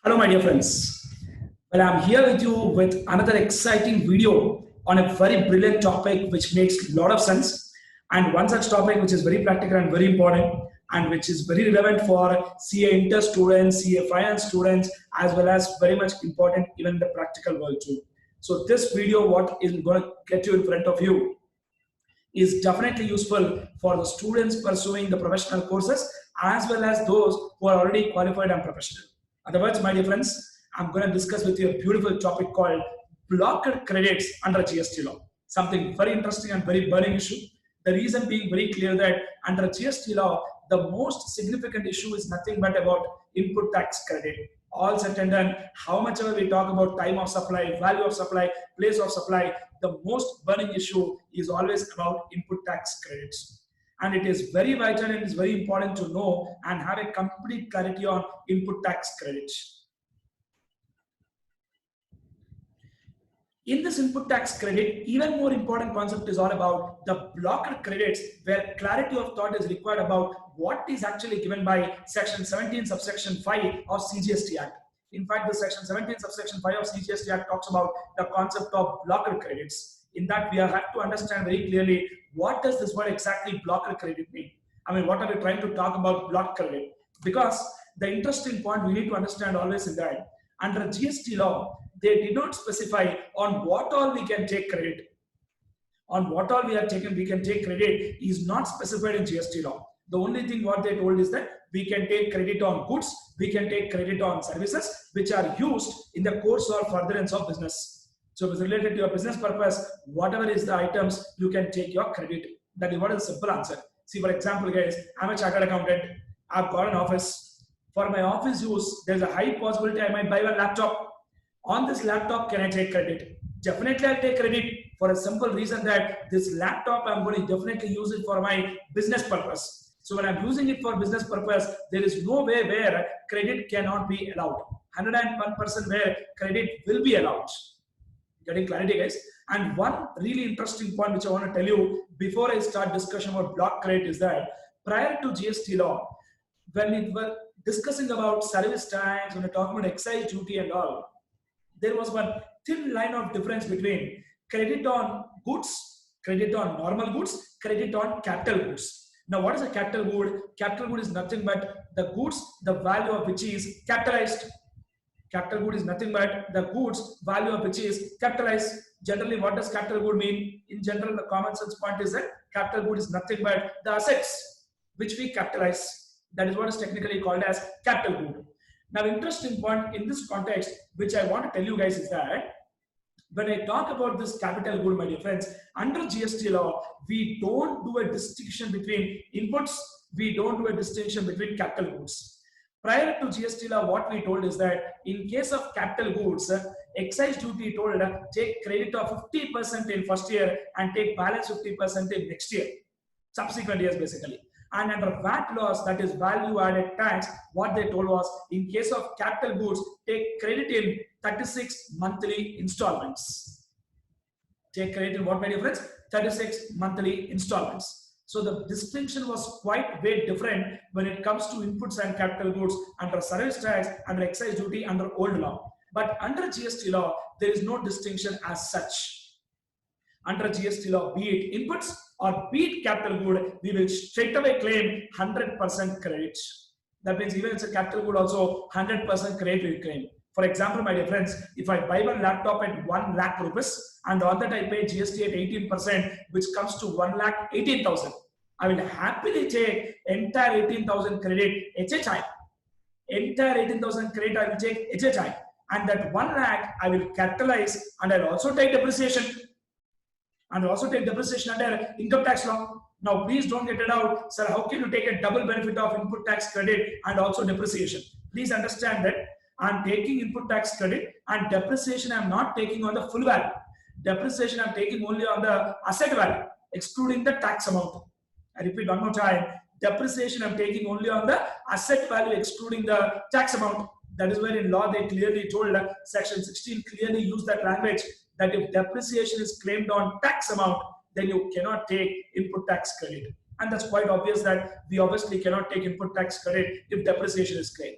Hello, my dear friends. Well, I'm here with you with another exciting video on a very brilliant topic which makes a lot of sense. And one such topic which is very practical and very important and which is very relevant for CA Inter students, CA Finance students, as well as very much important even in the practical world too. So this video, what is going to get you in front of you is definitely useful for the students pursuing the professional courses as well as those who are already qualified and professional. Otherwise, my dear friends, I'm going to discuss with you a beautiful topic called blocked credits under GST law. Something very interesting and very burning issue. The reason being very clear that under GST law, the most significant issue is nothing but about input tax credit. All said and done, how much ever we talk about time of supply, value of supply, place of supply, the most burning issue is always about input tax credits. And it is very vital and it is very important to know and have a complete clarity on input tax credits. In this input tax credit, even more important concept is all about the blocked credits, where clarity of thought is required about what is actually given by Section 17 subsection 5 of CGST Act. In fact, the Section 17 subsection 5 of CGST Act talks about the concept of blocked credits. In that, we have to understand very clearly what does this word exactly blocked credit mean. I mean, what are we trying to talk about blocked credit? Because the interesting point we need to understand always is that under GST law, they did not specify on what all we can take credit. On what all we can take credit is not specified in GST law. The only thing what they told is that we can take credit on goods, we can take credit on services which are used in the course or furtherance of business. So if it's related to your business purpose, whatever is the items, you can take your credit. That is what is the simple answer. See, for example, guys, I'm a chartered accountant. I've got an office. For my office use, there's a high possibility I might buy one laptop. On this laptop, can I take credit? Definitely I'll take credit for a simple reason that this laptop, I'm going to definitely use it for my business purpose. So when I'm using it for business purpose, there is no way where credit cannot be allowed. 101% where credit will be allowed. Getting clarity, guys? And one really interesting point which I want to tell you before I start discussion about block credit is that prior to GST law, when we were discussing about service tax, when we're talking about excise duty and all, there was one thin line of difference between credit on goods, credit on normal goods, credit on capital goods. Now, what is a capital good? Capital good is nothing but the goods, the value of which is capitalized. Capital good is nothing but the goods, value of which is capitalized. Generally, what does capital good mean? In general, the common sense point is that capital good is nothing but the assets which we capitalize. That is what is technically called as capital good. Now, interesting point in this context, which I want to tell you guys is that when I talk about this capital good, my dear friends, under GST law, we don't do a distinction between inputs. We don't do a distinction between capital goods. Prior to GST law, what we told is that in case of capital goods, excise duty told take credit of 50% in first year and take balance 50% in next year, subsequent years basically. And under VAT laws, that is value added tax, what they told was in case of capital goods, take credit in 36 monthly installments. Take credit in what, my dear friends? 36 monthly installments. So the distinction was quite way different when it comes to inputs and capital goods under service tax, under excise duty, under old law. But under GST law, there is no distinction as such. Under GST law, be it inputs or be it capital good, we will straight away claim 100% credit. That means even if it's a capital good also 100% credit we claim. For example, my dear friends, if I buy one laptop at 1 lakh rupees and on that I pay GST at 18%, which comes to 1 lakh 18,000, I will happily take entire 18,000 credit HHI. Entire 18,000 credit I will take HHI. And that 1 lakh I will capitalize and I'll also take depreciation. And also take depreciation under income tax law. Now, please don't get it out, sir. How can you take a double benefit of input tax credit and also depreciation? Please understand that I'm taking input tax credit and depreciation I'm not taking on the full value. Depreciation I'm taking only on the asset value, excluding the tax amount. I repeat one more time. Depreciation I'm taking only on the asset value, excluding the tax amount. That is where in law they clearly told, Section 16 clearly used that language, that if depreciation is claimed on tax amount, then you cannot take input tax credit. And that's quite obvious that we obviously cannot take input tax credit if depreciation is claimed.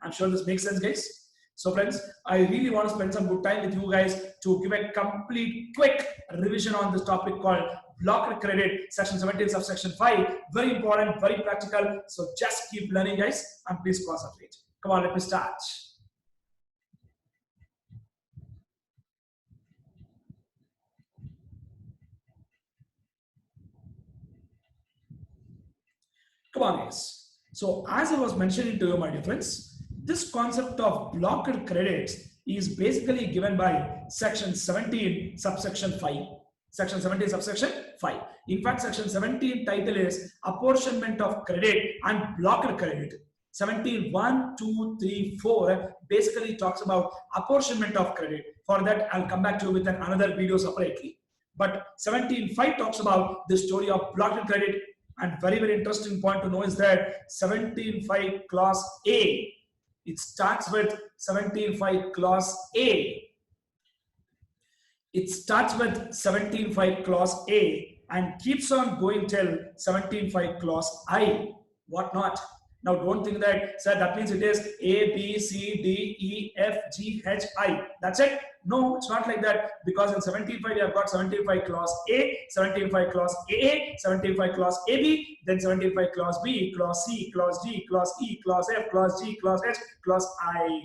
I'm sure this makes sense, guys. So friends, I really want to spend some good time with you guys to give a complete quick revision on this topic called blocker credit, section 17 subsection 5. Very important, very practical. So just keep learning, guys, and please concentrate. Come on, let me start. Come on, guys. So as I was mentioning to you, my dear friends, this concept of blocked credits is basically given by section 17 subsection 5. Section 17 subsection 5. In fact, section 17 title is apportionment of credit and blocked credit. 17 1 2 3 4 basically talks about apportionment of credit. For that, I'll come back to you with another video separately. But 17.5 talks about the story of blocked credit. And very interesting point to know is that 17.5 clause A, it starts with 17.5 clause A. It starts with 17.5 clause A and keeps on going till 17.5 clause I. What not? Now don't think that, sir, that means it is A, B, C, D, E, F, G, H, I. That's it? No, it's not like that, because in 17.5 we have got 17.5 clause A, 17.5 clause AA, 17.5 clause AB, then 17.5 clause B, clause C, clause D, clause E, clause F, clause G, clause H, clause I.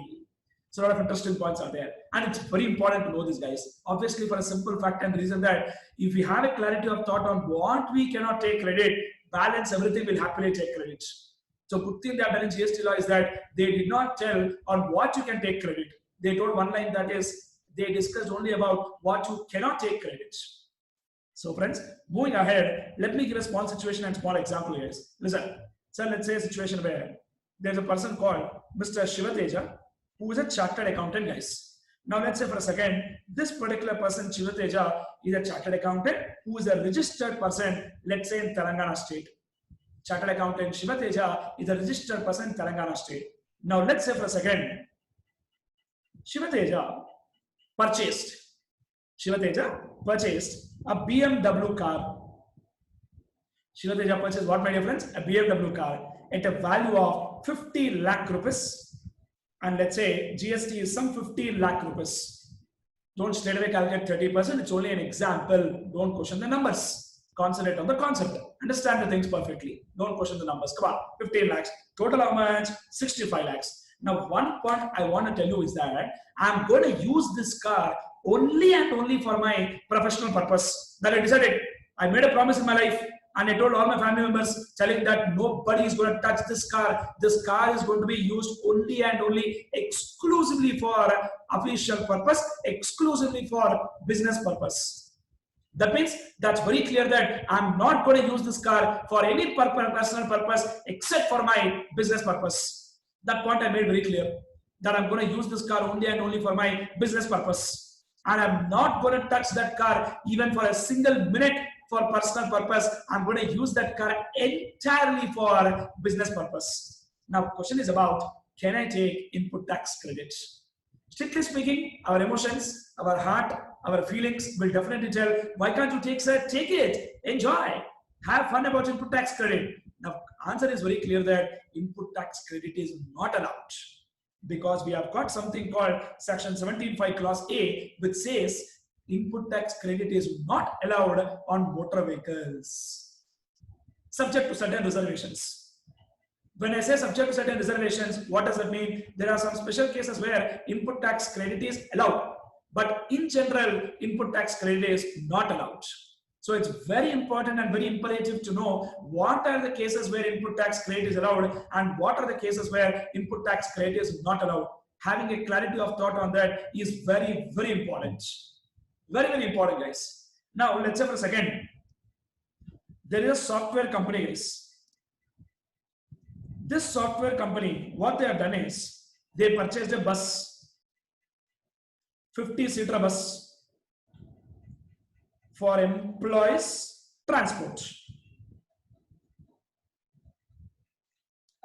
So a lot of interesting points are there, and it's very important to know this, guys. Obviously, for a simple fact and reason that if we have a clarity of thought on what we cannot take credit, balance everything will happily take credit. So good thing they have done in GST law is that they did not tell on what you can take credit. They told one line, that is, they discussed only about what you cannot take credit. So friends, moving ahead, let me give a small situation and small example here. Listen, so let's say a situation where there's a person called Mr. Shivateja, who is a chartered accountant, guys. Now let's say for a second, this particular person, Shivateja, is a chartered accountant who is a registered person, let's say in Telangana state. Chartered accountant Shivateja is a registered person in Telangana state. Now let's say for a second, Shivateja purchased a BMW car. Shivateja purchased what, my dear friends? A BMW car at a value of 50 lakh rupees. And let's say GST is some 15 lakh rupees. Don't straight away calculate 30%. It's only an example. Don't question the numbers. Concentrate on the concept. Understand the things perfectly. Don't question the numbers. Come on, 15 lakhs. Total how much? 65 lakhs. Now, one point I want to tell you is that I'm going to use this car only and only for my professional purpose. That I decided. I made a promise in my life, and I told all my family members, telling that nobody is going to touch this car. This car is going to be used only and only exclusively for official purpose, exclusively for business purpose. That means that's very clear that I'm not going to use this car for any personal purpose except for my business purpose. That point I made very clear, that I'm going to use this car only and only for my business purpose. And I'm not going to touch that car even for a single minute for personal purpose. I'm going to use that car entirely for business purpose. Now, question is about, can I take input tax credit? Strictly speaking, our emotions, our heart, our feelings will definitely tell, why can't you take, sir? Take it, enjoy, have fun about input tax credit. Now, answer is very clear that input tax credit is not allowed, because we have got something called section 17.5 clause A, which says input tax credit is not allowed on motor vehicles, subject to certain reservations. When I say subject to certain reservations, what does that mean? There are some special cases where input tax credit is allowed, but in general, input tax credit is not allowed. So it's very important and very imperative to know what are the cases where input tax credit is allowed and what are the cases where input tax credit is not allowed. Having a clarity of thought on that is very important. Very important, guys. Now, let's say for a second, there is a software company, guys. This software company, what they have done is, they purchased a bus, 50-seater bus for employees transport.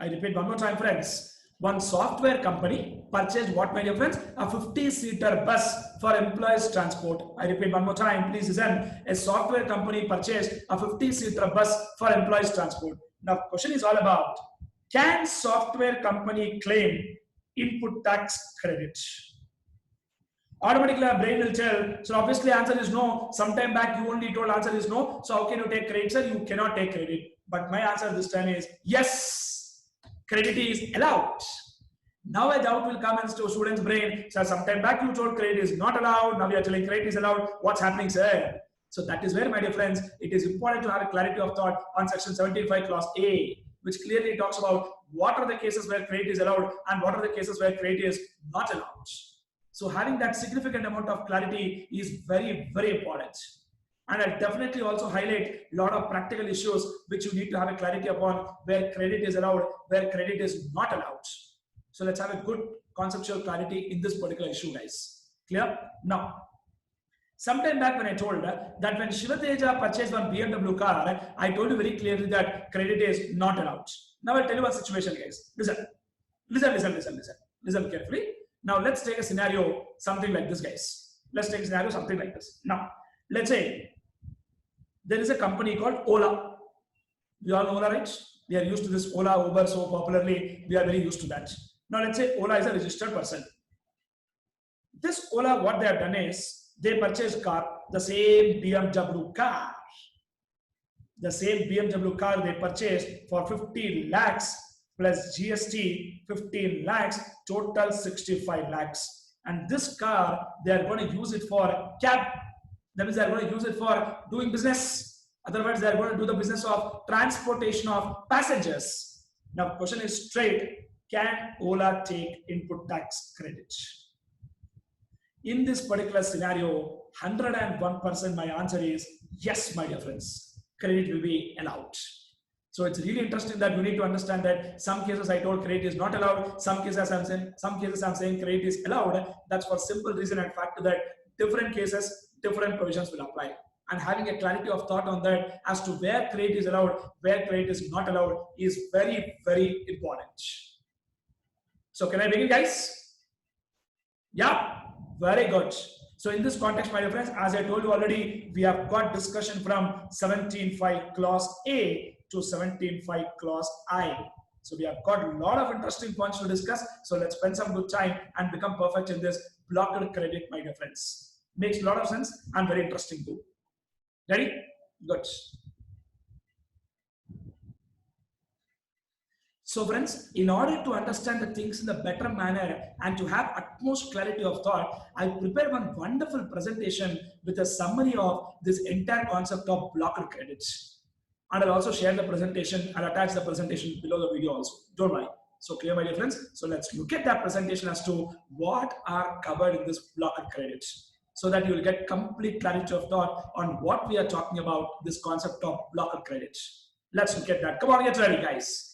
I repeat one more time, friends. One software company purchased what, my dear friends? A 50-seater bus for employees transport. I repeat one more time, please listen. A software company purchased a 50-seater bus for employees transport. Now, question is all about, can software company claim input tax credit? Automatically our brain will tell, so obviously answer is no. Sometime back you only told answer is no. So how can you take credit, sir? You cannot take credit. But my answer this time is yes, credit is allowed. Now a doubt will come into student's brain. Sir, sometime back you told credit is not allowed. Now you are telling credit is allowed. What's happening, sir? So that is where, my dear friends, it is important to have a clarity of thought on section 75 clause A, which clearly talks about what are the cases where credit is allowed and what are the cases where credit is not allowed. So having that significant amount of clarity is very, very important. And I'll definitely also highlight a lot of practical issues which you need to have a clarity upon, where credit is allowed, where credit is not allowed. So let's have a good conceptual clarity in this particular issue, guys. Clear? Now, sometime back when I told that when Shivateja purchased one BMW car, I told you very clearly that credit is not allowed. Now I'll tell you one situation, guys. Listen carefully. Now let's take a scenario something like this, guys. Let's take a scenario something like this. Now, let's say there is a company called Ola. We all know Ola, right? We are used to this Ola, Uber so popularly. We are very used to that. Now let's say Ola is a registered person. This Ola, what they have done is they purchased car, the same BMW car. The same BMW car they purchased for 50 lakhs plus GST 15 lakhs, total 65 lakhs. And this car, they are going to use it for cab. That means they are going to use it for doing business. Otherwise, they are going to do the business of transportation of passengers. Now, the question is straight. Can Ola take input tax credit? In this particular scenario, 101% my answer is yes, my dear friends. Credit will be allowed. So it's really interesting that you need to understand that some cases I told credit is not allowed, some cases I'm saying credit is allowed. That's for simple reason and fact that different cases, different provisions will apply. And having a clarity of thought on that as to where credit is allowed, where credit is not allowed is very, very important. So can I begin, guys? Yeah, very good. So in this context, my dear friends, as I told you already, we have got discussion from 17.5 clause A to 17.5 clause I. So we have got a lot of interesting points to discuss. So let's spend some good time and become perfect in this blocked credit, my dear friends. Makes a lot of sense and very interesting too. Ready? Good. So friends, in order to understand the things in a better manner and to have utmost clarity of thought, I prepared one wonderful presentation with a summary of this entire concept of blocked credits. And I'll also share the presentation and attach the presentation below the video also. Don't worry. So clear, my dear friends? So let's look at that presentation as to what are covered in this blocked credits, so that you will get complete clarity of thought on what we are talking about, this concept of blocked credits. Let's look at that. Come on, get ready, guys.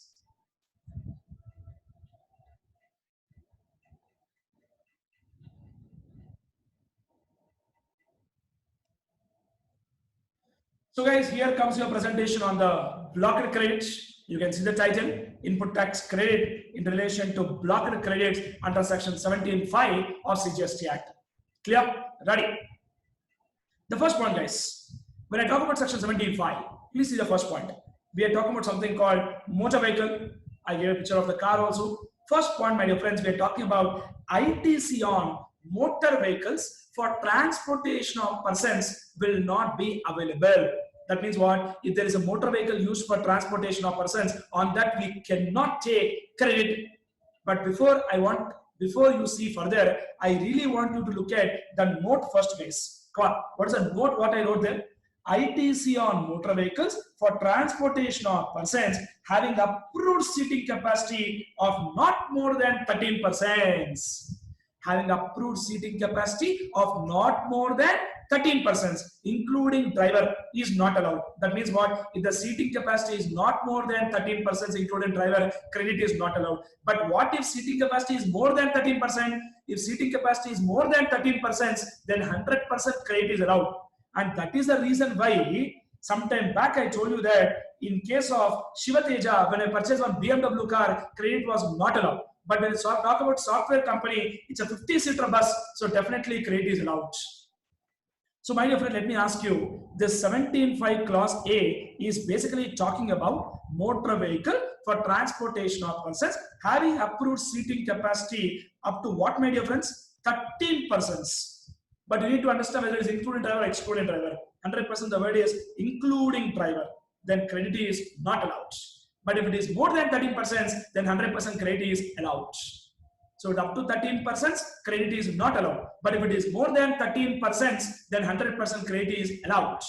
So guys, here comes your presentation on the blocked credits. You can see the title, input tax credit in relation to blocked credits under section 17.5 of CGST Act. Clear? Ready? The first point, guys, when I talk about section 17.5, please see the first point. We are talking about something called motor vehicle. I gave a picture of the car also. First point, my dear friends, we are talking about ITC on motor vehicles for transportation of persons will not be available. That means what? If there is a motor vehicle used for transportation of persons, on that we cannot take credit. But before you see further, I really want you to look at the note first, guys. Come on. What is the note? What I wrote there? ITC on motor vehicles for transportation of persons having approved seating capacity of not more than 13%. Having approved seating capacity of not more than 13%, including driver, is not allowed. That means what? If the seating capacity is not more than 13%, including driver, credit is not allowed. But what if seating capacity is more than 13%? If seating capacity is more than 13%, then 100% credit is allowed. And that is the reason why sometime back I told you that in case of Shivateja, when I purchased one BMW car, credit was not allowed. But when we talk about software company, it's a 50-seater bus, so definitely credit is allowed. So my dear friend, let me ask you, this 17.5 clause A is basically talking about motor vehicle for transportation of persons having approved seating capacity up to what, my dear friends? 13 persons. But you need to understand whether it is including driver or excluding driver. 100% the word is including driver. Then credit is not allowed. But if it is more than 13%, then 100% credit is allowed. So up to 13%, credit is not allowed. But if it is more than 13%, then 100% credit is allowed.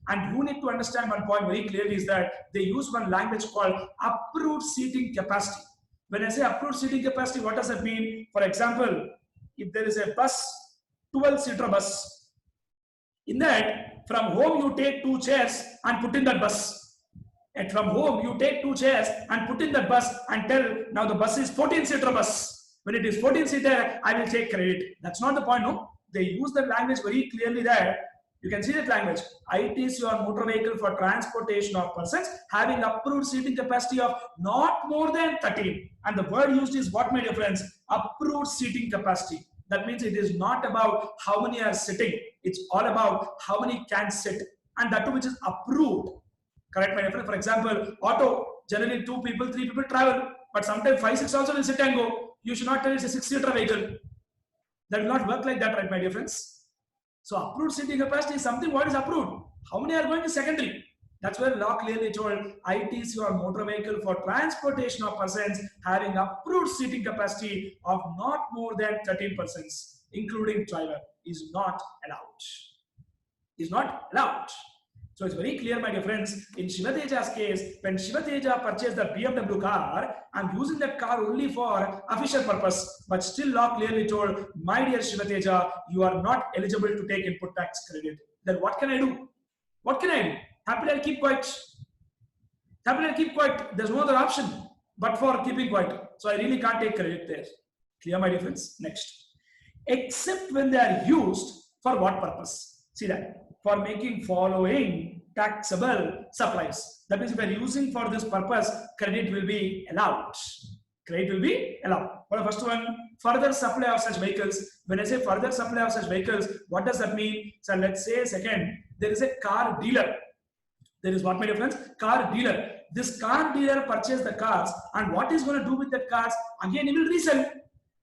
And you need to understand one point very clearly is that they use one language called approved seating capacity. When I say approved seating capacity, what does that mean? For example, if there is a bus, 12-seater bus, in that from home you take 2 chairs and put in that bus. And from home you take 2 chairs and put in that bus and tell now the bus is 14-seater bus. When it is 14-seater, I will take credit. That's not the point, no. They use the language very clearly there. You can see that language. It is your motor vehicle for transportation of persons having approved seating capacity of not more than 13. And the word used is what, my dear friends? Approved seating capacity. That means it is not about how many are sitting. It's all about how many can sit. And that too which is approved. Correct, my dear friend? For example, auto, generally 2 people, 3 people travel. But sometimes 5, 6 also will sit and go. You should not tell it's a 6-seater vehicle. That will not work like that, right, my dear friends? So approved seating capacity is something what is approved. How many are going is secondary. That's where law clearly told it is your motor vehicle for transportation of persons having approved seating capacity of not more than 13 persons, including driver, is not allowed. Is not allowed. So it's very clear, my dear friends, in Shivateja's case, when Shivateja purchased the BMW car, I'm using that car only for official purpose, but still law clearly told, my dear Shivateja, you are not eligible to take input tax credit. Then what can I do? What can I do? Happily I'll keep quiet. Happily I'll keep quiet. There's no other option but for keeping quiet. So I really can't take credit there. Clear, my dear friends? Next. Except when they are used for what purpose? See that. For making following taxable supplies. That means if we are using for this purpose, credit will be allowed. Credit will be allowed. For the first one, further supply of such vehicles. When I say further supply of such vehicles, what does that mean? So let's say second, there is a car dealer. There is what, my dear friends? Car dealer. This car dealer purchased the cars, and what is going to do with the cars? Again, he will resell.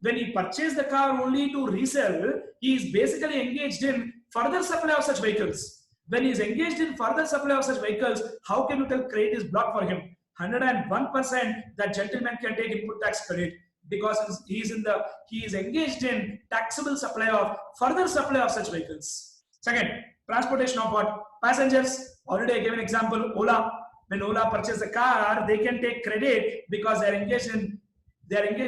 When he purchased the car only to resell, he is basically engaged in further supply of such vehicles. When he is engaged in further supply of such vehicles, how can you tell credit is blocked for him? 101% that gentleman can take input tax credit because he is engaged in taxable supply of further supply of such vehicles. Second, transportation of what? Passengers. Already I gave an example, Ola. When Ola purchased a car, they can take credit because they are engaged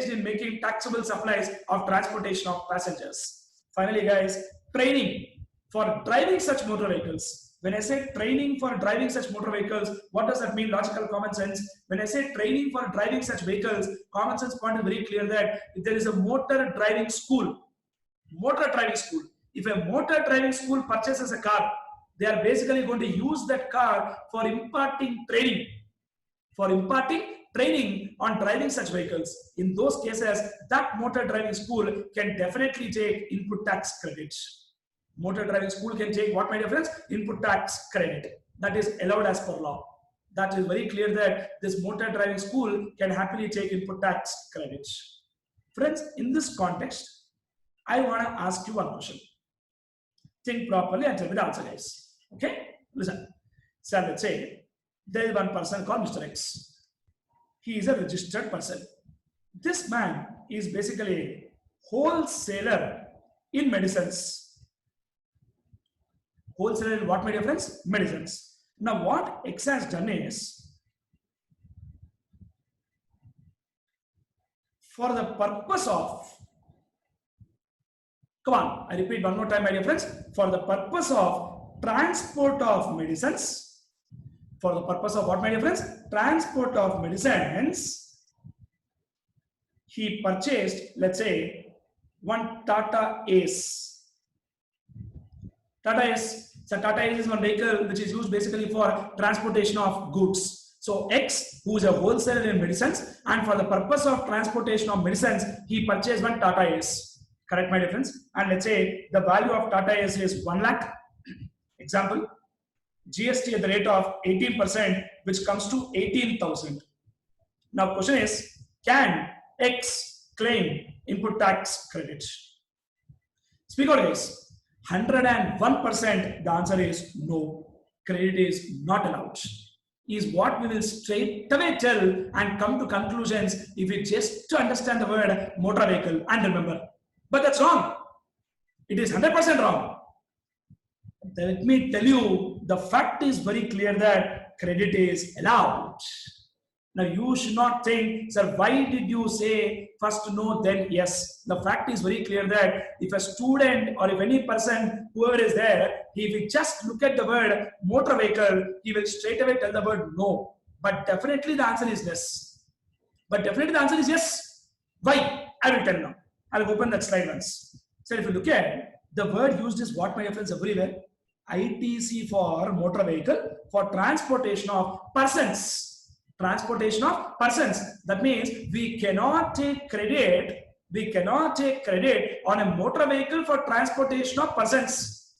in making taxable supplies of transportation of passengers. Finally, guys, training for driving such motor vehicles. When I say training for driving such motor vehicles, what does that mean? Logical common sense. When I say training for driving such vehicles, common sense point is very clear that if there is a motor driving school, if a motor driving school purchases a car, they are basically going to use that car for imparting training. On driving such vehicles. In those cases, that motor driving school can definitely take input tax credit. Motor driving school can take what, my dear friends? Input tax credit. That is allowed as per law. That is very clear that this motor driving school can happily take input tax credit. Friends, in this context, I want to ask you one question. Think properly and tell me the answer, guys. Okay? Listen. So let's say there is one person called Mr. X. He is a registered person. This man is basically a wholesaler in medicines. Wholesaler in what, my dear friends? Medicines. Now what X has done is, for the purpose of, come on, I repeat one more time, my dear friends, for the purpose of transport of medicines, for the purpose of what, my dear friends? Transport of medicines, he purchased, let's say, one Tata Ace. Tata Ace. So Tata Ace is one vehicle which is used basically for transportation of goods. So X, who is a wholesaler in medicines, and for the purpose of transportation of medicines, he purchased one Tata Ace. Correct, my dear friends? And let's say the value of Tata Ace is 1 lakh. Example, GST at the rate of 18%, which comes to 18,000. Now, question is, can X claim input tax credit? Speak out, guys. 101%, the answer is no. Credit is not allowed. Is what we will straight away tell and come to conclusions if we just to understand the word motor vehicle and remember. But that's wrong. It is 100% wrong. Let me tell you, the fact is very clear that credit is allowed. Now you should not think, sir, why did you say first no, then yes? The fact is very clear that if a student or if any person, whoever is there, if he just look at the word motor vehicle, he will straight away tell the word no. But definitely the answer is yes. But definitely the answer is yes. Why? I will tell now. I will open that slide once. So if you look at the word used is what, my dear friends, everywhere. ITC for motor vehicle for transportation of persons. Transportation of persons. That means we cannot take credit. We cannot take credit on a motor vehicle for transportation of persons.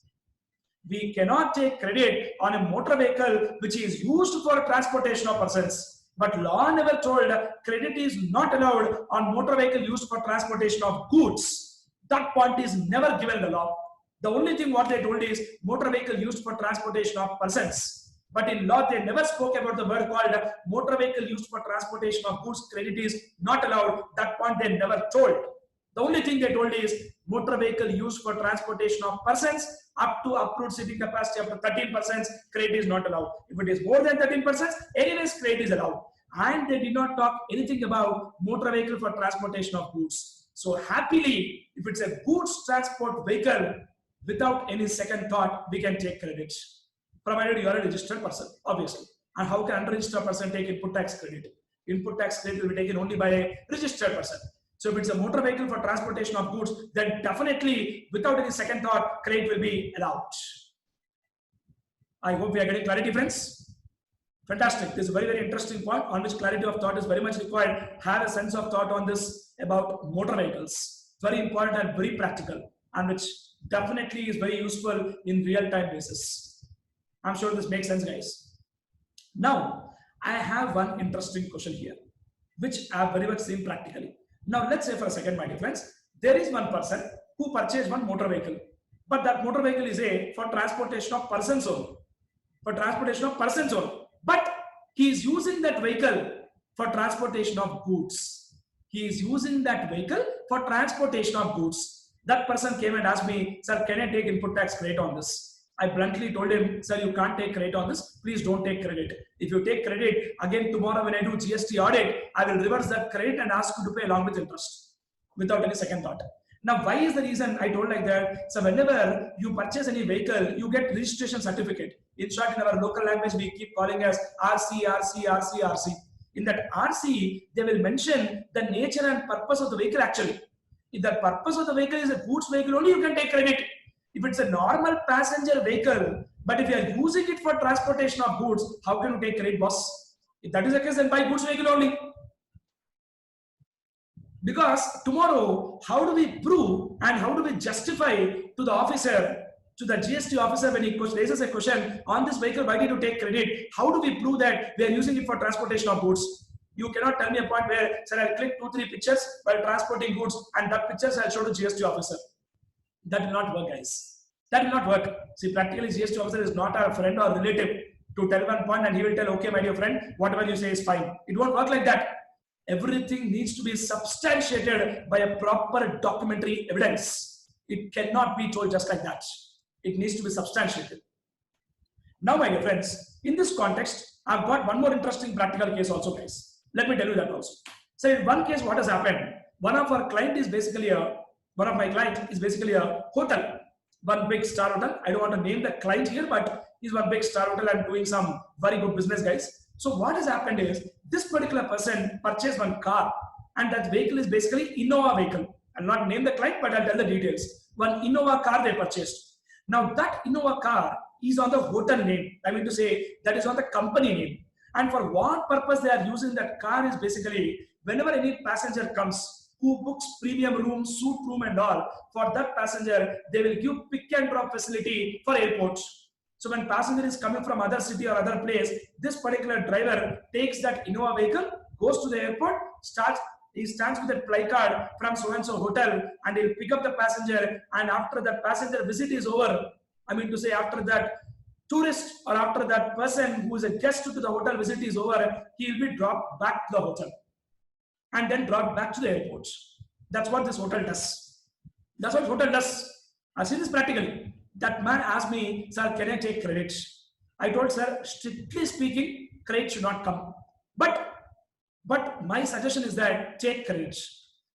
We cannot take credit on a motor vehicle which is used for transportation of persons. But law never told credit is not allowed on motor vehicle used for transportation of goods. That point is never given in the law. The only thing what they told is motor vehicle used for transportation of persons. But in law, they never spoke about the word called motor vehicle used for transportation of goods. Credit is not allowed. That point they never told. The only thing they told is motor vehicle used for transportation of persons up to approved seating capacity up to 13%, credit is not allowed. If it is more than 13%, anyways, credit is allowed. And they did not talk anything about motor vehicle for transportation of goods. So happily, if it's a goods transport vehicle, without any second thought, we can take credit. Provided you are a registered person, obviously. And how can unregistered person take input tax credit? Input tax credit will be taken only by a registered person. So if it's a motor vehicle for transportation of goods, then definitely, without any second thought, credit will be allowed. I hope we are getting clarity, friends. Fantastic. This is a very, very interesting point on which clarity of thought is very much required. Have a sense of thought on this about motor vehicles. Very important and very practical, and which definitely is very useful in real-time basis. I'm sure this makes sense, guys. Now, I have one interesting question here, which I have very much seen practically. Now, let's say for a second, my dear friends, there is one person who purchased one motor vehicle, but that motor vehicle is for transportation of persons only. For transportation of persons only. But he is using that vehicle for transportation of goods. He is using that vehicle for transportation of goods. That person came and asked me, sir, can I take input tax credit on this? I bluntly told him, sir, you can't take credit on this. Please don't take credit. If you take credit, again tomorrow when I do GST audit, I will reverse that credit and ask you to pay along with interest without any second thought. Now, why is the reason I told like that? So whenever you purchase any vehicle, you get registration certificate. In short, in our local language, we keep calling as RC, RC, RC, RC. In that RC, they will mention the nature and purpose of the vehicle actually. If the purpose of the vehicle is a goods vehicle only, you can take credit. If it's a normal passenger vehicle, but if you are using it for transportation of goods, how can you take credit, boss? If that is the case, then buy goods vehicle only. Because tomorrow, how do we prove and how do we justify to the officer, to the GST officer when he raises a question on this vehicle, why did you take credit? How do we prove that we are using it for transportation of goods? You cannot tell me a point where, sir, I'll click 2-3 pictures while transporting goods and that pictures I'll show to GST officer. That will not work, guys. That will not work. See, practically GST officer is not a friend or relative to tell one point and he will tell, okay, my dear friend, whatever you say is fine. It won't work like that. Everything needs to be substantiated by a proper documentary evidence. It cannot be told just like that. It needs to be substantiated. Now, my dear friends, in this context, I've got one more interesting practical case also, guys. Let me tell you that also. So in one case, what has happened? One of my client is basically a hotel, one big star hotel. I don't want to name the client here, but he's one big star hotel and doing some very good business, guys. So what has happened is this particular person purchased one car and that vehicle is basically Innova vehicle. I'll not name the client, but I'll tell the details. One Innova car they purchased. Now that Innova car is on the hotel name. I mean to say that is on the company name. And for what purpose they are using that car is basically whenever any passenger comes who books premium room, suite room and all, for that passenger, they will give pick and drop facility for airports. So when passenger is coming from other city or other place, this particular driver takes that Innova vehicle, goes to the airport, he stands with a placard from so and so hotel, and he'll pick up the passenger. And after that passenger visit is over, I mean to say, after that tourist or after that person who is a guest to the hotel visit is over, he will be dropped back to the hotel and then dropped back to the airport. That's what this hotel does. That's what hotel does. I've seen this practically. That man asked me, sir, can I take credit? I told, sir, strictly speaking, credit should not come. But my suggestion is that take credit.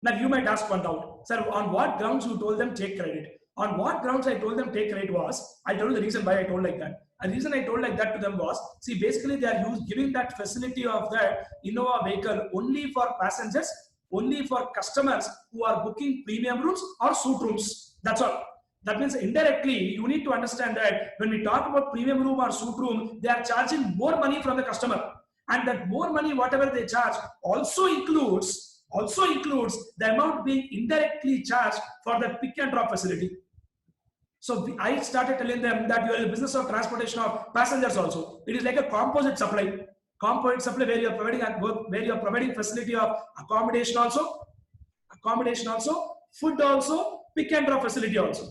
Now you might ask one doubt, sir, on what grounds you told them take credit? On what grounds I told them take credit was, I told you the reason why I told like that. And the reason I told like that to them was, see, basically they are giving that facility of that Innova vehicle only for passengers, only for customers who are booking premium rooms or suite rooms. That's all. That means indirectly, you need to understand that when we talk about premium room or suite room, they are charging more money from the customer. And that more money, whatever they charge, also includes the amount being indirectly charged for the pick and drop facility. So I started telling them that you are in the business of transportation of passengers also. It is like a composite supply. Composite supply where you are providing facility of accommodation also, food also, pick and drop facility also.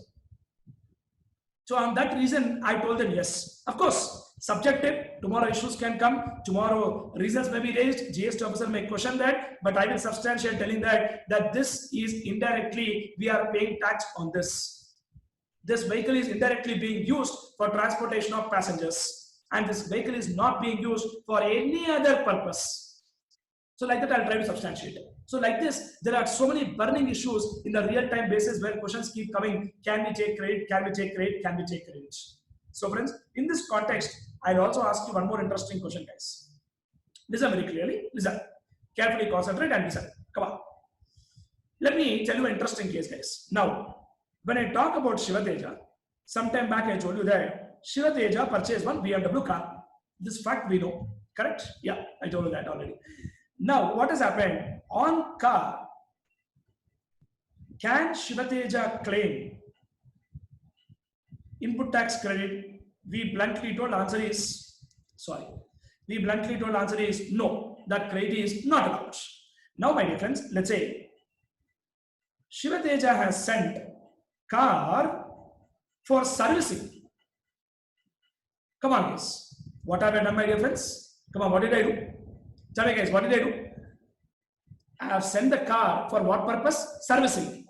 So on that reason, I told them yes. Of course, subjective, tomorrow issues can come, tomorrow reasons may be raised, GST officer may question that, but I will substantiate telling that this is indirectly, we are paying tax on this. This vehicle is indirectly being used for transportation of passengers, and this vehicle is not being used for any other purpose. So like that, I'll try to substantiate it. So like this, there are so many burning issues in the real-time basis where questions keep coming. Can we take credit? Can we take credit? Can we take credit? So friends, in this context, I'll also ask you one more interesting question, guys. Listen very clearly. Listen. Carefully concentrate and listen. Come on. Let me tell you an interesting case, guys. Now, when I talk about Shiva Teja, sometime back I told you that Shiva Teja purchased one BMW car. This fact we know. Correct? Yeah, I told you that already. Now, what has happened? On car, can Shiva Teja claim input tax credit? We bluntly told answer is no. That credit is not allowed. Now, my dear friends, let's say Shiva Teja has sent car for servicing. Come on, guys. What have I done, my dear friends? Come on, what did I do? Tell me, guys, what did I do? I have sent the car for what purpose? Servicing.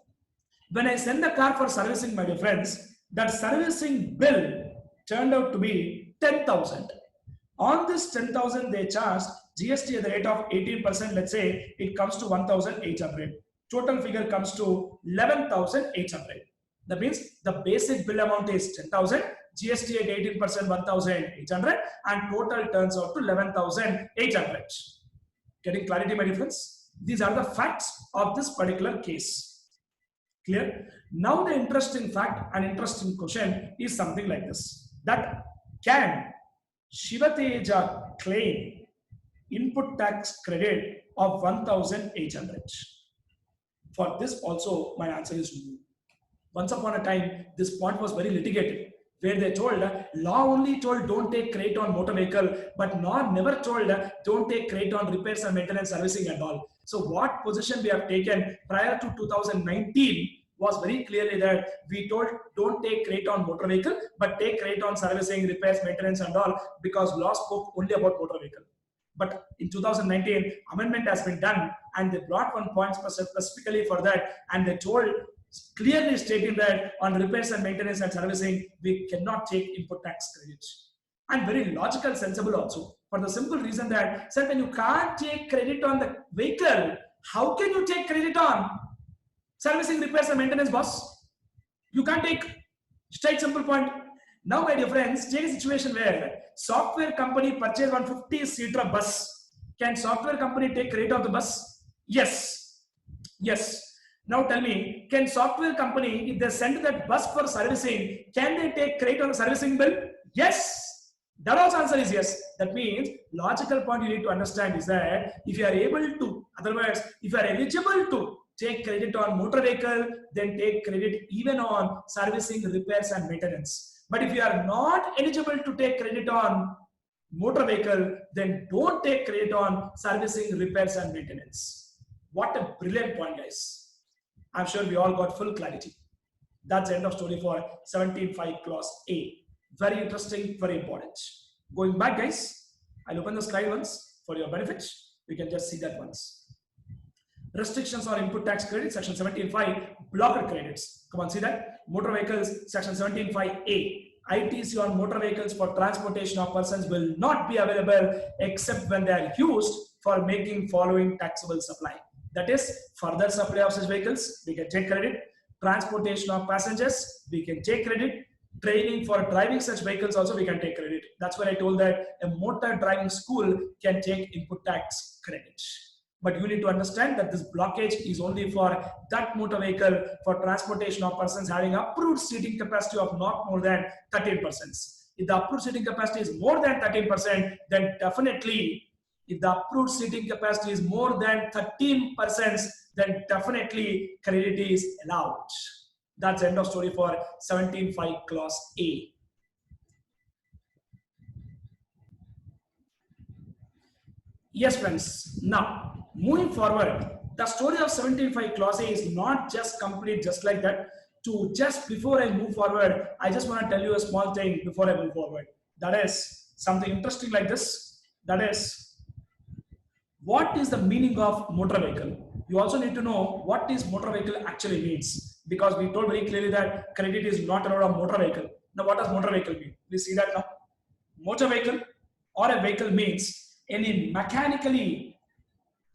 When I send the car for servicing, my dear friends, that servicing bill turned out to be 10,000. On this 10,000, they charged GST at the rate of 18%. Let's say it comes to 1,800. Total figure comes to 11,800. That means the basic bill amount is 10,000. GST at 18%, 1,800, and total turns out to 11,800. Getting clarity, my dear friends? These are the facts of this particular case. Clear? Now the interesting fact and interesting question is something like this. That can Shiva Teja claim input tax credit of 1,800? For this also my answer is no. Once upon a time, this point was very litigated, where they told, law only told don't take credit on motor vehicle, but law never told don't take credit on repairs and maintenance, servicing and all. So what position we have taken prior to 2019 was very clearly that we told don't take credit on motor vehicle, but take credit on servicing, repairs, maintenance and all, because law spoke only about motor vehicle. But in 2019, amendment has been done and they brought one point specifically for that, and they told, clearly stating that on repairs and maintenance and servicing, we cannot take input tax credit. And very logical, sensible also, for the simple reason that, sir, when you can't take credit on the vehicle, how can you take credit on servicing, repairs and maintenance, boss? You can't take. Straight simple point. Now, my dear friends, take a situation where software company purchase 150-seater bus. Can software company take credit of the bus? Yes. Yes. Now tell me, can software company, if they send that bus for servicing, can they take credit on the servicing bill? Yes. That also answer is yes. That means logical point you need to understand is that if you are able to, otherwise, if you are eligible to take credit on motor vehicle, then take credit even on servicing, repairs and maintenance. But if you are not eligible to take credit on motor vehicle, then don't take credit on servicing, repairs and maintenance. What a brilliant point, guys. I'm sure we all got full clarity. That's the end of story for 17.5 clause A. Very interesting, very important. Going back, guys, I'll open the slide once for your benefit. We can just see that once. Restrictions on input tax credit, section 17.5, blocker credits. Come on, see that? Motor vehicles, section 17.5A. ITC on motor vehicles for transportation of persons will not be available except when they are used for making following taxable supply. That is, further supply of such vehicles, we can take credit. Transportation of passengers, we can take credit. Training for driving such vehicles also we can take credit. That's why I told that a motor driving school can take input tax credit. But you need to understand that this blockage is only for that motor vehicle for transportation of persons having approved seating capacity of not more than 13%. If the approved seating capacity is more than 13%, then definitely, if the approved seating capacity is more than 13%, then definitely credit is allowed. That's the end of story for 17.5 clause A. Yes, friends. Now, moving forward, the story of 17.5 clause A is not just complete just like that. Before I move forward, I just want to tell you a small thing before I move forward. That is something interesting like this. That is, what is the meaning of motor vehicle? You also need to know what is motor vehicle actually means, because we told very clearly that credit is not allowed on motor vehicle. Now, what does motor vehicle mean? Please see that now. Motor vehicle or a vehicle means any mechanically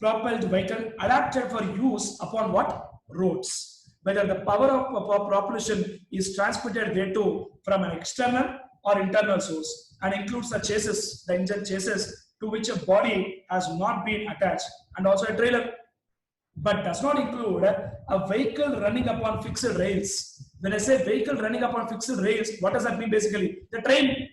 propelled vehicle adapted for use upon what? Roads. Whether the power of propulsion is transmitted thereto from an external or internal source, and includes the chassis, the engine chassis, to which a body has not been attached, and also a trailer, but does not include a vehicle running upon fixed rails. When I say vehicle running upon fixed rails, what does that mean basically? The train,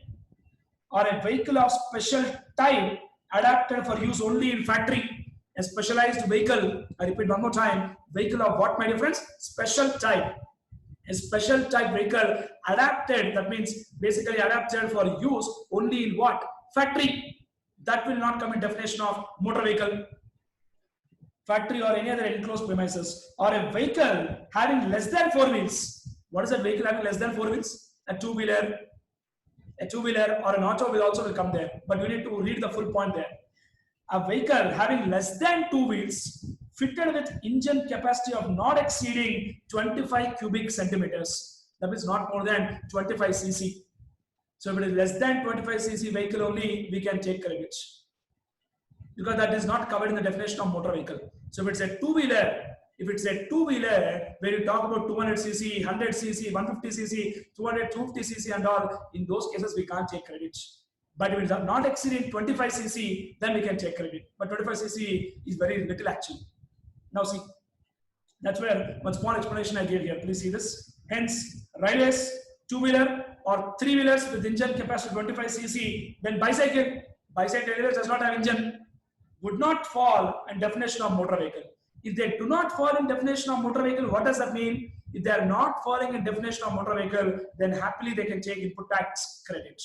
or a vehicle of special type adapted for use only in factory. A specialized vehicle, I repeat one more time, vehicle of what, my dear friends? Special type. A special type vehicle adapted, that means basically adapted for use only in what? Factory. That will not come in definition of motor vehicle. Factory or any other enclosed premises, or a vehicle having less than 4 wheels. What is a vehicle having less than 4 wheels? A two-wheeler or an auto will also come there, but you need to read the full point there. A vehicle having less than 2 wheels fitted with engine capacity of not exceeding 25 cubic centimeters. That means not more than 25 cc. So if it is less than 25 cc vehicle only, we can take credit, because that is not covered in the definition of motor vehicle. So if it's a two-wheeler, where you talk about 200 cc, 100 cc, 150 cc, 250 cc and all, in those cases we can't take credit. But if it is not exceeding 25 cc, then we can take credit. But 25 cc is very little actually. Now see, that's where one small explanation I gave here. Please see this. Hence, railways, two-wheeler or three-wheelers with engine capacity 25 cc, then bicycle does not have engine, would not fall in definition of motor vehicle. If they do not fall in definition of motor vehicle, what does that mean? If they are not falling in definition of motor vehicle, then happily they can take input tax credit.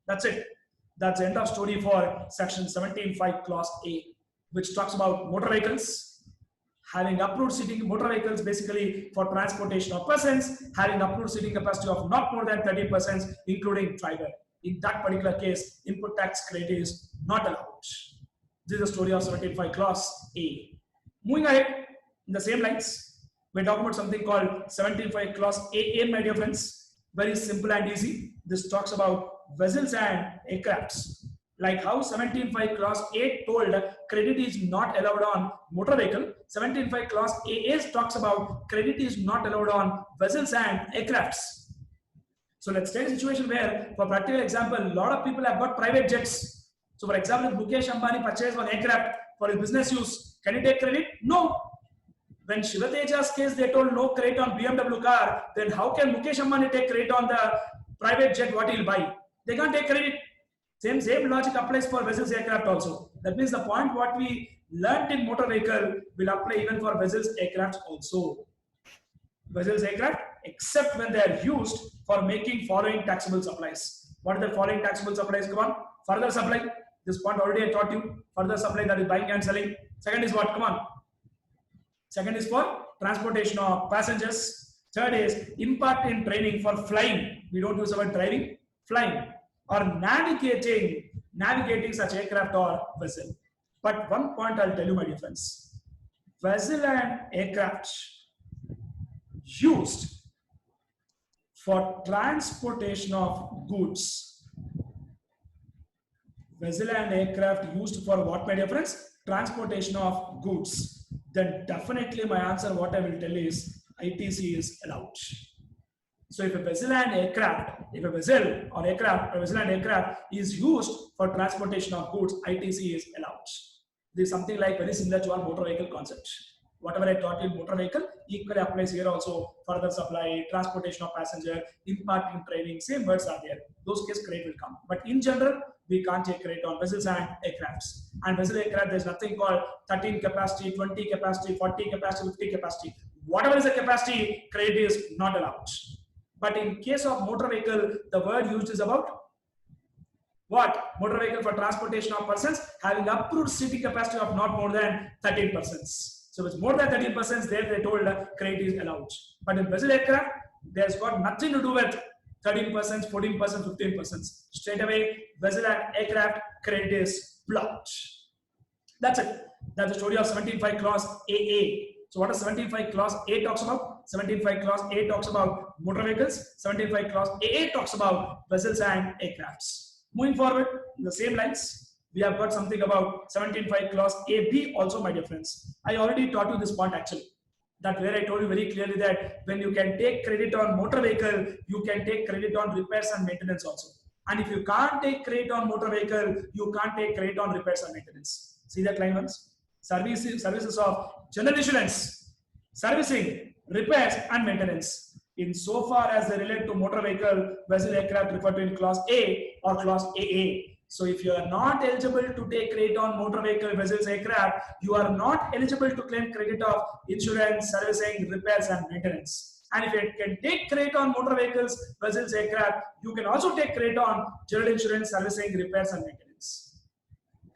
That's it. That's the end of story for section 17.5 clause A, which talks about motor vehicles having approved seating, motor vehicles basically for transportation of persons having approved seating capacity of not more than 30%, including driver. In that particular case, input tax credit is not allowed. This is the story of 17.5 clause A. Moving ahead in the same lines, we're talking about something called 17.5 clause AA, my dear friends. Very simple and easy. This talks about vessels and aircrafts. Like how 17.5 clause A told credit is not allowed on motor vehicle, 17.5 clause AA talks about credit is not allowed on vessels and aircrafts. So let's take a situation where, for practical example, a lot of people have got private jets. So for example, if Mukesh Ambani purchased one aircraft for his business use, can he take credit? No. When Shivateja's case, they told no credit on BMW car, then how can Mukesh Ambani take credit on the private jet what he'll buy? They can't take credit. Same logic applies for vessels aircraft also. That means the point what we learnt in motor vehicle will apply even for vessels aircraft also. vessels, aircraft, except when they are used for making following taxable supplies. What are the following taxable supplies? Come on. Further supply. This point already I taught you. Further supply, that is buying and selling. Second is what? Come on. Second is for transportation of passengers. Third is impart in training for flying. We don't use the word driving. Flying or navigating such aircraft or vessel. But one point I'll tell you, my dear friends. Vessel and aircraft used for transportation of goods. Vessel and aircraft used for what, my dear friends? Transportation of goods. Then definitely my answer, what I will tell is ITC is allowed. So if a vessel and aircraft, if a vessel or aircraft, a vessel and aircraft is used for transportation of goods, ITC is allowed. This is something like very similar to our motor vehicle concept. Whatever I taught you in motor vehicle equally applies here also. Further supply, transportation of passenger, imparting training, same words are there. Those case credit will come. But in general, we can't take credit on vessels and aircrafts. And vessel aircraft, there's nothing called 13 capacity, 20 capacity, 40 capacity, 50 capacity. Whatever is the capacity, credit is not allowed. But in case of motor vehicle, the word used is about what? Motor vehicle for transportation of persons having approved seating capacity of not more than 13 persons. So if it's more than 13 persons, there they told credit is allowed. But in vessel aircraft, there's got nothing to do with 13 persons, 14 persons, 15 persons. Straight away, vessel and aircraft credit is blocked. That's it. That's the story of 17.5 clause AA. So what does 17.5 clause A talks about? 17.5 clause A talks about motor vehicles. 17.5 clause AA talks about vessels and aircrafts. Moving forward, in the same lines, we have got something about 17.5 clause AB also, my dear friends. I already taught you this point actually. That where I told you very clearly that when you can take credit on motor vehicle, you can take credit on repairs and maintenance also. And if you can't take credit on motor vehicle, you can't take credit on repairs and maintenance. See that line once? Services of general insurance, servicing, repairs and maintenance. In so far as they relate to motor vehicle, vessel, aircraft referred to in clause A or clause AA. So if you are not eligible to take credit on motor vehicle, vessels, aircraft, you are not eligible to claim credit of insurance, servicing, repairs and maintenance. And if you can take credit on motor vehicles, vessels, aircraft, you can also take credit on general insurance, servicing, repairs and maintenance.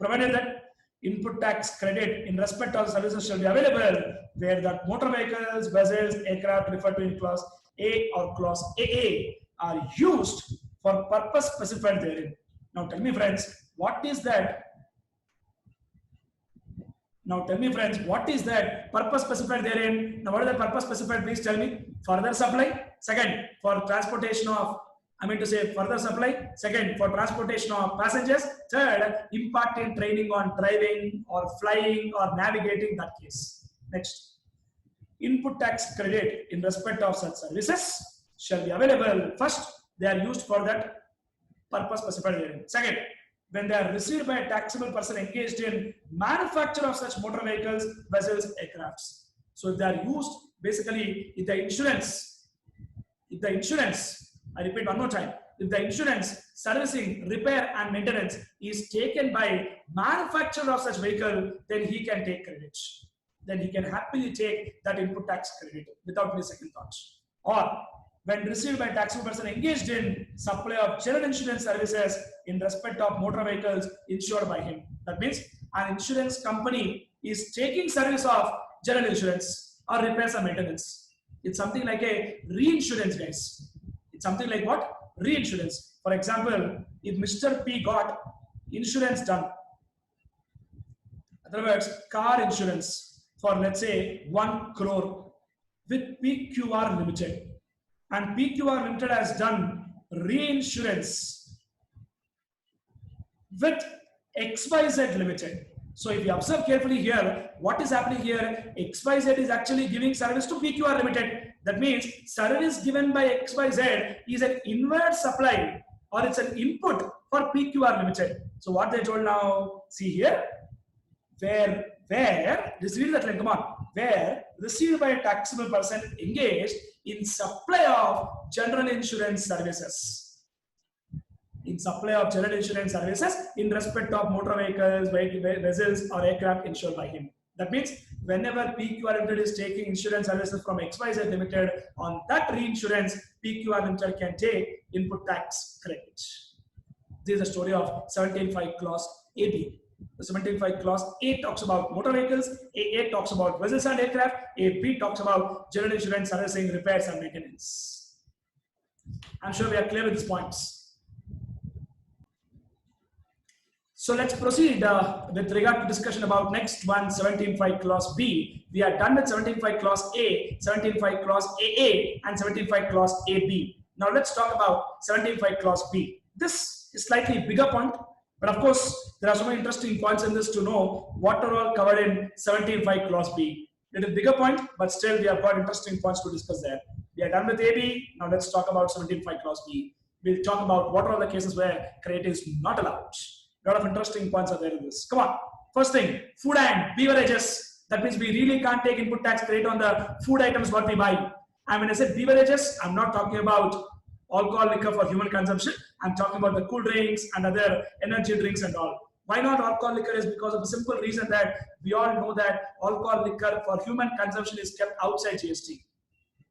Provided that input tax credit in respect of services shall be available where the motor vehicles, vessels, aircraft referred to in clause A or clause AA are used for purpose specified therein. Now tell me friends, what is that? Now tell me friends, what is that purpose specified therein? Now what is the purpose specified? Please tell me. Further supply. Second, for transportation of, further supply. Second, for transportation of passengers. Third, imparting training on driving or flying or navigating, that case. Next, input tax credit in respect of such services shall be available. First, they are used for that purpose specified therein. Second, when they are received by a taxable person engaged in manufacture of such motor vehicles, vessels, aircrafts. So if they are used, basically, if the insurance, I repeat one more time, if the insurance, servicing, repair and maintenance is taken by manufacturer of such vehicle, then he can take credit. Then he can happily take that input tax credit without any second thoughts. Or when received by taxable person engaged in supply of general insurance services in respect of motor vehicles insured by him. That means an insurance company is taking service of general insurance or repairs and maintenance. It's something like a reinsurance, guys. It's something like what? Reinsurance. For example, if Mr. P got insurance done, in other words, car insurance for let's say 1 crore with PQR Limited, and PQR Limited has done reinsurance with XYZ Limited. So if you observe carefully here, what is happening here? XYZ is actually giving service to PQR Limited. That means service given by XYZ is an inward supply or it's an input for PQR Limited. So what they told now, see here, where received that line, come on, where received by a taxable person engaged in supply of general insurance services. In supply of general insurance services in respect of motor vehicles, vessels or aircraft insured by him. That means whenever PQR Limited is taking insurance services from XYZ Limited, on that reinsurance, PQR Limited can take input tax credit. This is the story of 17.5 clause AB. The 17.5 clause A talks about motor vehicles, A talks about vessels and aircraft, B talks about general insurance servicing, repairs and maintenance. I'm sure we are clear with these points. So let's proceed with regard to discussion about next one, 17.5 clause B. We are done with 17.5 clause A, 17.5 clause AA and 17.5 clause AB. Now let's talk about 17.5 clause B. This is slightly bigger point, but of course there are so many interesting points in this to know what are all covered in 17.5 clause B. It is a bigger point, but still we have got interesting points to discuss there. We are done with AB. Now let's talk about 17.5 clause B. We'll talk about what are all the cases where credit is not allowed. A lot of interesting points are there in this. Come on. First thing, food and beverages. That means we really can't take input tax credit on the food items what we buy. And when I say beverages, I'm not talking about alcohol liquor for human consumption. I'm talking about the cool drinks and other energy drinks and all. Why not alcohol liquor is because of the simple reason that we all know that alcohol liquor for human consumption is kept outside GST.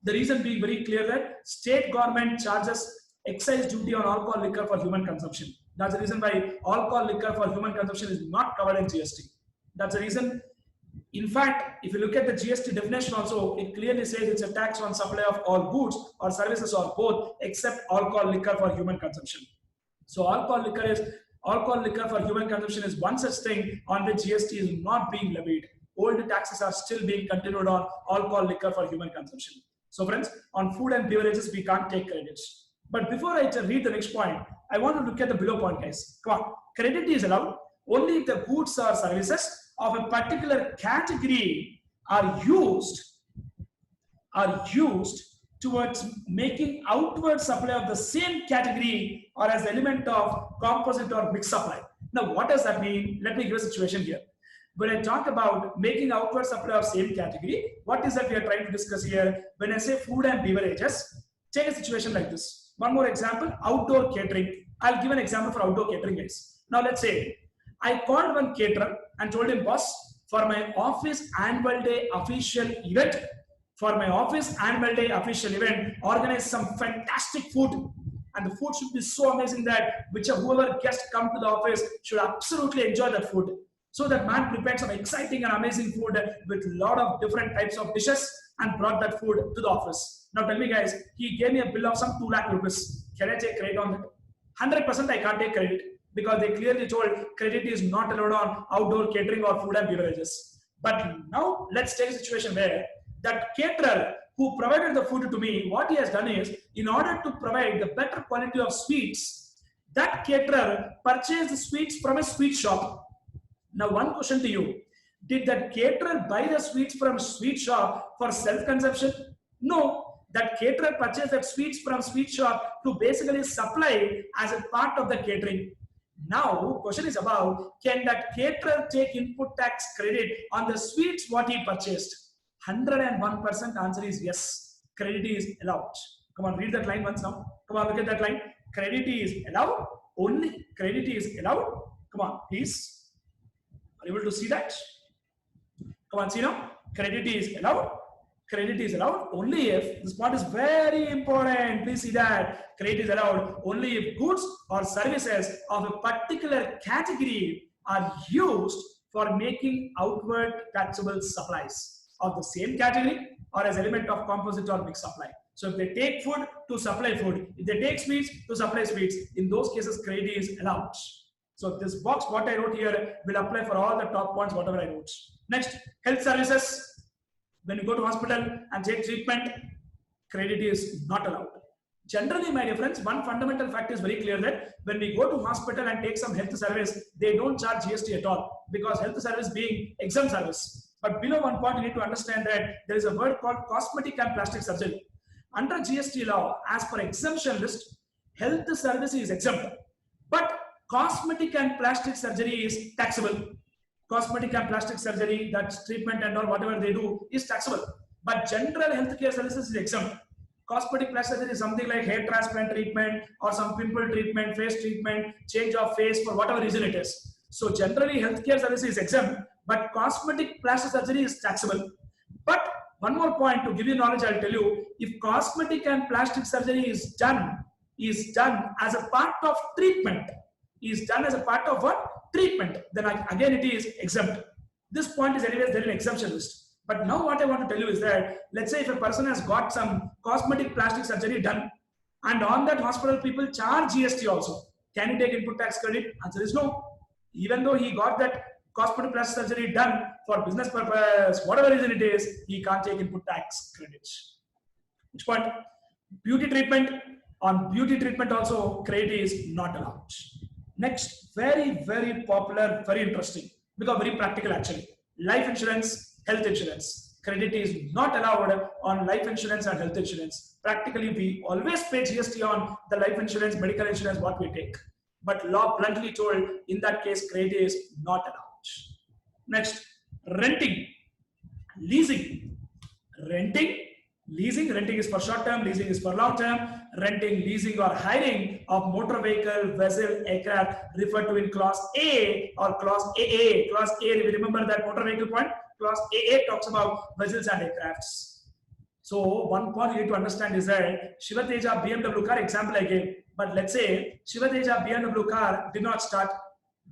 The reason being very clear that state government charges excise duty on alcohol liquor for human consumption. That's the reason why alcohol liquor for human consumption is not covered in GST. That's the reason. In fact, if you look at the GST definition also, it clearly says it's a tax on supply of all goods or services or both except alcohol liquor for human consumption. So alcohol liquor for human consumption is one such thing on which GST is not being levied. Old taxes are still being continued on alcohol liquor for human consumption. So friends, on food and beverages, we can't take credits. But before I read the next point, I want to look at the below point, guys. Come on. Credit is allowed only if the goods or services of a particular category are used towards making outward supply of the same category or as element of composite or mixed supply. Now, what does that mean? Let me give a situation here. When I talk about making outward supply of same category, what is that we are trying to discuss here? When I say food and beverages, take a situation like this. One more example, outdoor catering. I'll give an example for outdoor catering, guys. Now let's say I called one caterer and told him, boss, for my office annual day official event, organize some fantastic food. And the food should be so amazing that whoever guest come to the office should absolutely enjoy that food. So that man prepared some exciting and amazing food with a lot of different types of dishes and brought that food to the office. Now tell me guys, he gave me a bill of some 2 lakh rupees. Can I take credit on that? 100% I can't take credit because they clearly told credit is not allowed on outdoor catering or food and beverages. But now let's take a situation where that caterer who provided the food to me, what he has done is, in order to provide the better quality of sweets, that caterer purchased the sweets from a sweet shop. Now one question to you, did that caterer buy the sweets from sweet shop for self-consumption? No. That caterer purchased that sweets from sweet shop to basically supply as a part of the catering. Now, question is about, can that caterer take input tax credit on the sweets what he purchased? 101% answer is yes. Credit is allowed. Come on, read that line once now. Come on, look at that line. Credit is allowed. Only credit is allowed. Come on, please. Are you able to see that? Come on, see now. Credit is allowed. Credit is allowed only if, this part is very important, please see that, credit is allowed only if goods or services of a particular category are used for making outward taxable supplies of the same category or as element of composite or mixed supply. So if they take food to supply food, if they take sweets to supply sweets, in those cases credit is allowed. So this box what I wrote here will apply for all the top points whatever I wrote. Next, health services. When you go to hospital and take treatment, credit is not allowed. Generally, my dear friends, one fundamental fact is very clear that when we go to hospital and take some health service, they don't charge GST at all because health service being exempt service. But below one point, you need to understand that there is a word called cosmetic and plastic surgery. Under GST law, as per exemption list, health service is exempt, but cosmetic and plastic surgery is taxable. Cosmetic and plastic surgery, that's treatment and all, whatever they do is taxable. But general healthcare services is exempt. Cosmetic plastic surgery is something like hair transplant treatment or some pimple treatment, face treatment, change of face for whatever reason it is. So generally healthcare service is exempt, but cosmetic plastic surgery is taxable. But one more point to give you knowledge, I'll tell you, if cosmetic and plastic surgery is done as a part of treatment, what? Treatment, then again it is exempt. This point is anyways there in exemption list. But now what I want to tell you is that, let's say if a person has got some cosmetic plastic surgery done, and on that hospital people charge GST also, can he take input tax credit? Answer is no. Even though he got that cosmetic plastic surgery done for business purpose, whatever reason it is, he can't take input tax credits. Which point? Beauty treatment. On beauty treatment also, credit is not allowed. Next, very, very popular, very interesting, because very practical actually. Life insurance, health insurance. Credit is not allowed on life insurance and health insurance. Practically, we always pay GST on the life insurance, medical insurance, what we take. But law bluntly told, in that case, credit is not allowed. Next, renting, leasing. Renting is for short term, leasing is for long term. Renting, leasing or hiring of motor vehicle, vessel, aircraft referred to in clause A or clause AA. Clause A, remember that motor vehicle point? Clause AA talks about vessels and aircrafts. So one point you need to understand is that Shivateja BMW car example I gave. But let's say Shivateja BMW car did not start.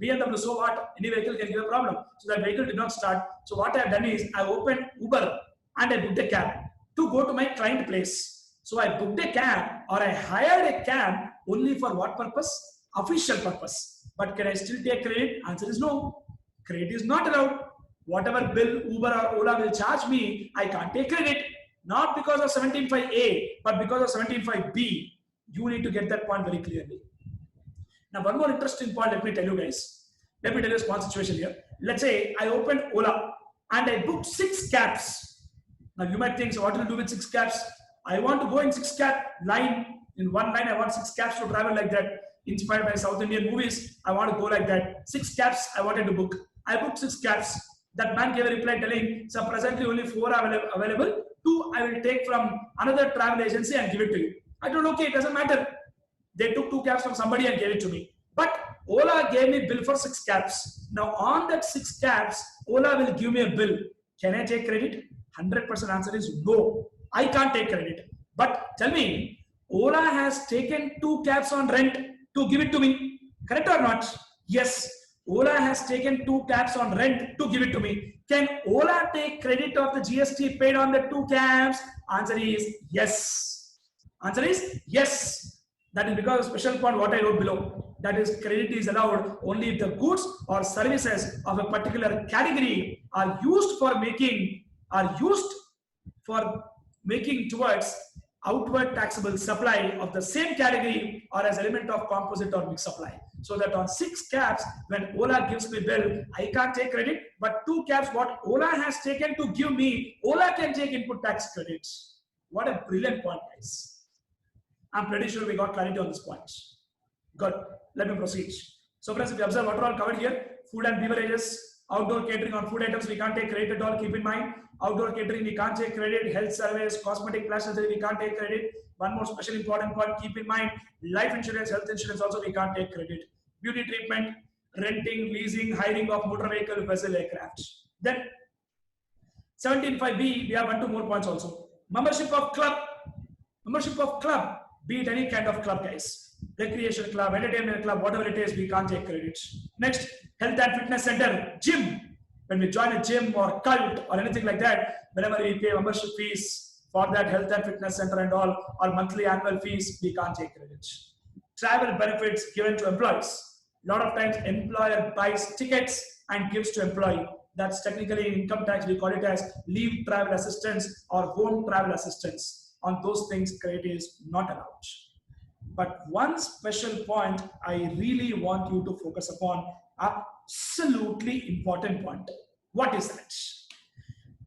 BMW, so what? Any vehicle can give a problem. So that vehicle did not start. So what I have done is I opened Uber and I booked a cab to go to my client place. So I booked a cab or I hired a cab only for what purpose? Official purpose. But can I still take credit? Answer is no. Credit is not allowed. Whatever bill Uber or Ola will charge me, I can't take credit. Not because of 17.5A, but because of 17.5B. You need to get that point very clearly. Now, one more interesting point, let me tell you guys. Let me tell you a small situation here. Let's say I opened Ola and I booked 6 cabs. Now, you might think, so what will you do with 6 cabs? I want to go in 6 cab line. In one line, I want 6 cabs to travel like that. Inspired by South Indian movies, I want to go like that. 6 cabs I wanted to book. I booked 6 cabs. That man gave a reply telling, so presently only 4 are available. 2 I will take from another travel agency and give it to you. I told, okay, it doesn't matter. They took 2 cabs from somebody and gave it to me. But Ola gave me bill for 6 cabs. Now on that 6 cabs, Ola will give me a bill. Can I take credit? 100% answer is no. I can't take credit. But tell me, Ola has taken 2 cabs on rent to give it to me. Correct or not? Yes. Ola has taken 2 cabs on rent to give it to me. Can Ola take credit of the GST paid on the 2 cabs? Answer is yes. Answer is yes. That is because of special point what I wrote below. That is, credit is allowed only if the goods or services of a particular category are used for making towards outward taxable supply of the same category or as element of composite or mixed supply. So that on 6 cabs, when Ola gives me bill, I can't take credit, but 2 cabs what Ola has taken to give me, Ola can take input tax credits. What a brilliant point, guys. I'm pretty sure we got clarity on this point. Good. Let me proceed. So friends, if you observe what are all covered here, food and beverages, outdoor catering on food items, we can't take credit at all. Keep in mind, outdoor catering, we can't take credit. Health service, cosmetic plastic surgery, we can't take credit. One more special important point, keep in mind, life insurance, health insurance also, we can't take credit. Beauty treatment, renting, leasing, hiring of motor vehicle, vessel, aircraft. Then 17.5B, we have 1-2 more points also. Membership of club, be it any kind of club, guys. Recreation club, entertainment club, whatever it is, we can't take credit. Next, health and fitness center, gym. When we join a gym or cult or anything like that, whenever we pay membership fees for that health and fitness center and all, or monthly annual fees, we can't take credit. Travel benefits given to employees. A lot of times, employer buys tickets and gives to employee. That's technically in income tax, we call it as leave travel assistance or home travel assistance. On those things, credit is not allowed. But one special point I really want you to focus upon, absolutely important point. What is that?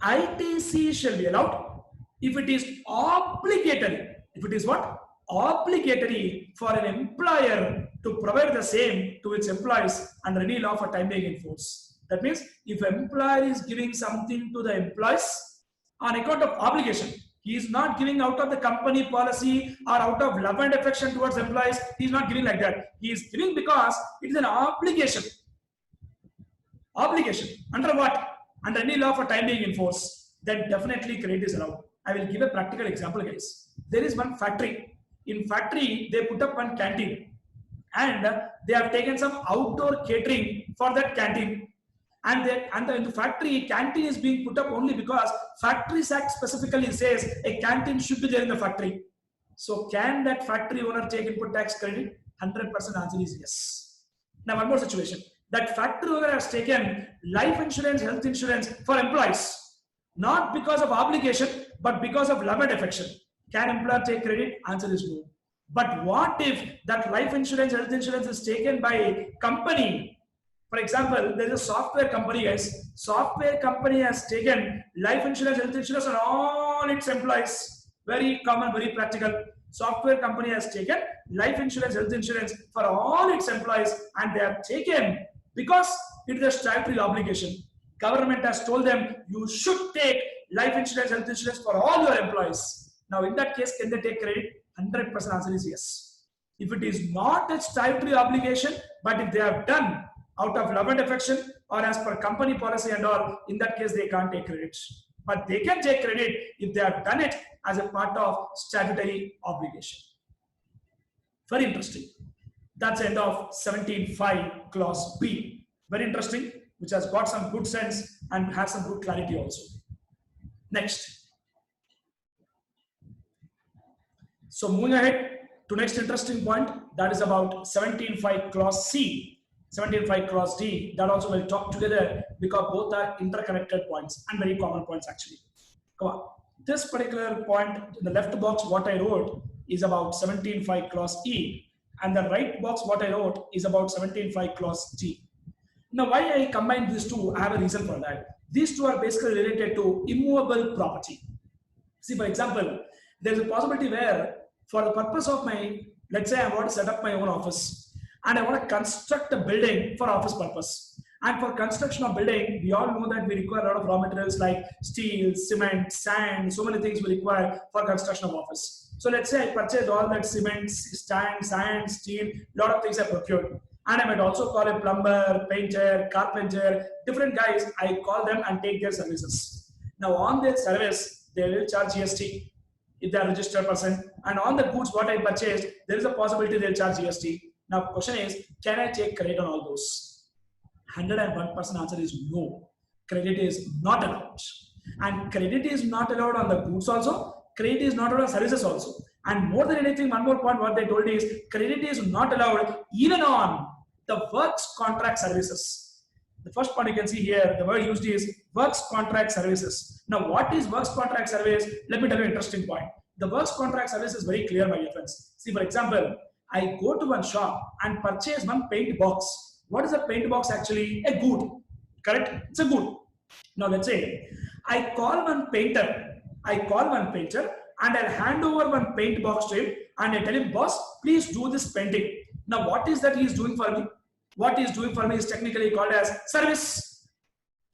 ITC shall be allowed if it is obligatory. If it is what? Obligatory for an employer to provide the same to its employees under any law for time being in force. That means if an employer is giving something to the employees on account of obligation, he is not giving out of the company policy or out of love and affection towards employees. He is not giving like that. He is giving because it is an obligation. obligation. Under what? Under any law for time being in force, then definitely credit is allowed. I will give a practical example, guys. There is one factory. In factory, they put up one canteen and they have taken some outdoor catering for that canteen. And in the factory, canteen is being put up only because Factories Act specifically says a canteen should be there in the factory. So can that factory owner take input tax credit? 100% answer is yes. Now one more situation. That factory owner has taken life insurance, health insurance for employees. Not because of obligation, but because of love and affection. Can employer take credit? Answer is no. But what if that life insurance, health insurance is taken by a company? For example, there is a software company, guys. Software company has taken life insurance, health insurance on all its employees. Very common, very practical. Software company has taken life insurance, health insurance for all its employees, and they have taken because it is a statutory obligation. Government has told them you should take life insurance, health insurance for all your employees. Now, in that case, can they take credit? 100% answer is yes. If it is not a statutory obligation, but if they have done out of love and affection or as per company policy and all, in that case, they can't take credit. But they can take credit if they have done it as a part of statutory obligation. Very interesting. That's the end of 17.5 clause B. Very interesting, which has got some good sense and has some good clarity also. Next. So moving ahead to next interesting point, that is about 17.5 clause C, 17.5 clause D. That also will talk together because both are interconnected points and very common points actually. Come on. This particular point in the left box, what I wrote is about 17.5 clause E, and the right box, what I wrote is about 17.5 clause D. Now, why I combine these two, I have a reason for that. These two are basically related to immovable property. See, for example, there is a possibility where for the purpose of my, let's say I want to set up my own office and I want to construct a building for office purpose. And for construction of building, we all know that we require a lot of raw materials like steel, cement, sand, so many things we require for construction of office. So let's say I purchase all that cement, sand, steel, lot of things I procured. And I might also call a plumber, painter, carpenter, different guys, I call them and take their services. Now on their service, they will charge GST if they are registered person. And on the goods what I purchased, there is a possibility they'll charge GST. Now question is, can I take credit on all those? 101% answer is no. Credit is not allowed. And credit is not allowed on the goods also. Credit is not allowed on services also. And more than anything, one more point what they told is, credit is not allowed even on the works contract services. The first point you can see here, the word used is works contract services. Now, what is works contract service? Let me tell you an interesting point. The works contract service is very clear, my dear friends. See, for example, I go to one shop and purchase one paint box. What is a paint box actually? A good, correct? It's a good. Now, let's say I call one painter and I'll hand over one paint box to him and I tell him, boss, please do this painting. Now, what is that he is doing for me? What he is doing for me is technically called as service.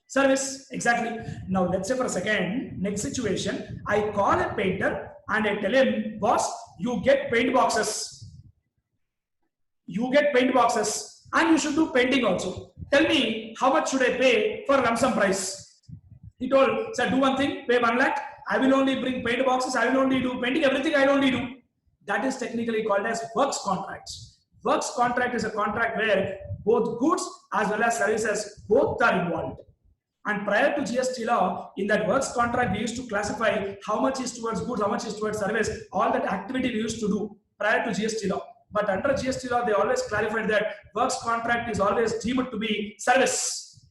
Service, exactly. Now, let's say for a second, next situation, I call a painter and I tell him, boss, you get paint boxes. You get paint boxes and you should do painting also. Tell me, how much should I pay for lump sum price? He told, sir, do one thing, pay 1 lakh. I will only bring paint boxes. I will only do painting. Everything I will only do. That is technically called as works contracts. Works contract is a contract where both goods as well as services both are involved. And prior to GST law, in that works contract, we used to classify how much is towards goods, how much is towards service, all that activity we used to do prior to GST law. But under GST law, they always clarified that works contract is always deemed to be service.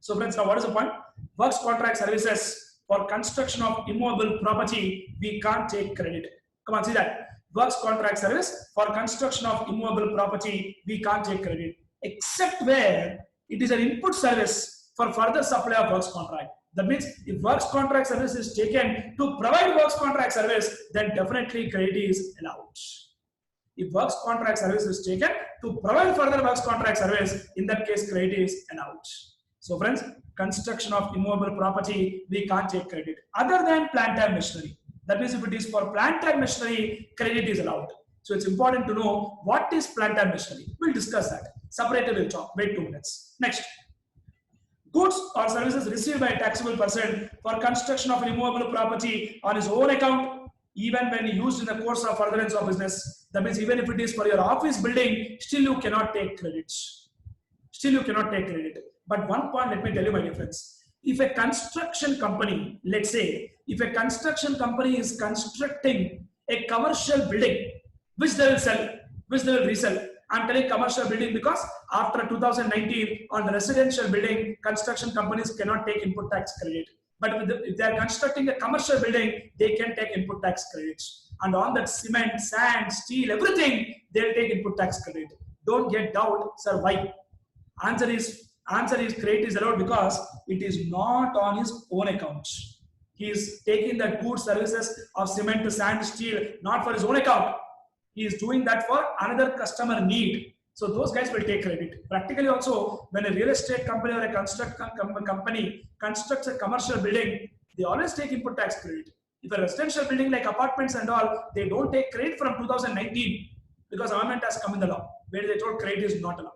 So friends, now what is the point? Works contract services for construction of immovable property, we can't take credit. Come on, see that. Works contract service for construction of immovable property, we can't take credit. Except where it is an input service for further supply of works contract. That means if works contract service is taken to provide works contract service, then definitely credit is allowed. If works contract service is taken to provide further works contract service, in that case credit is allowed. So friends, construction of immovable property, we can't take credit other than plant and machinery. That means if it is for plant and machinery, credit is allowed. So it's important to know what is plant and machinery. We'll discuss that. Separately we'll talk. Wait 2 minutes. Next. goods or services received by a taxable person for construction of immovable property on his own account, even when used in the course of furtherance of business. That means even if it is for your office building, still you cannot take credits. Still you cannot take credit. But one point, let me tell you my difference. If a construction company, let's say, if a construction company is constructing a commercial building, which they will sell, which they will resell. I'm telling commercial building because after 2019, on the residential building, construction companies cannot take input tax credit. But if they are constructing a commercial building, they can take input tax credits. And on that cement, sand, steel, everything, they'll take input tax credit. Don't get doubt, sir, why? Answer is credit is allowed because it is not on his own account. He is taking the goods services of cement, sand, steel, not for his own account. He is doing that for another customer need. So those guys will take credit. Practically also, when a real estate company or a construction company constructs a commercial building, they always take input tax credit. If a residential building like apartments and all, they don't take credit from 2019 because amendment has come in the law where they told credit is not allowed.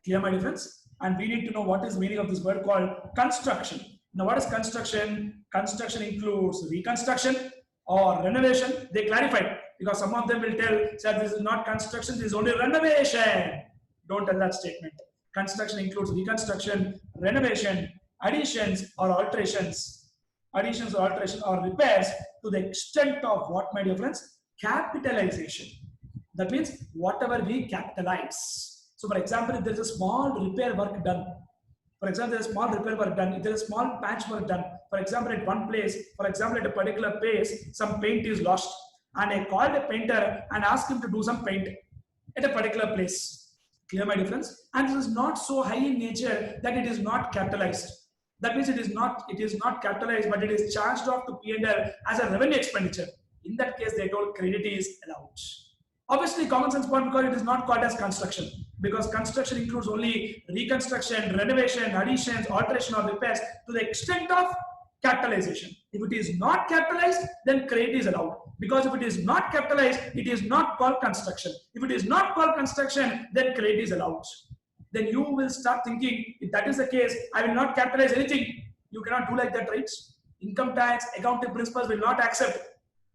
Clear my difference? And we need to know what is the meaning of this word called construction. Now, what is construction? Construction includes reconstruction or renovation. They clarified because some of them will tell, sir, this is not construction, this is only renovation. Don't tell that statement. Construction includes reconstruction, renovation, additions or alterations. Additions or alterations or repairs to the extent of what, my dear friends? Capitalization. That means whatever we capitalize. So, for example, if there is a small repair work done, for example, there is a small repair work done, if there is a small patch work done, for example, at one place, for example, at a particular place, some paint is lost, and I called a painter and asked him to do some paint at a particular place. Clear my difference? And this is not so high in nature that it is not capitalized. That means it is not capitalized, but it is charged off to P&L as a revenue expenditure. In that case, they told credit is allowed. Obviously, common sense point because it is not called as construction. Because construction includes only reconstruction, renovation, additions, alteration or repairs to the extent of capitalization. If it is not capitalized, then credit is allowed. Because if it is not capitalized, it is not called construction. If it is not called construction, then credit is allowed. Then you will start thinking, if that is the case, I will not capitalize anything. You cannot do like that, right? Income tax, accounting principles will not accept.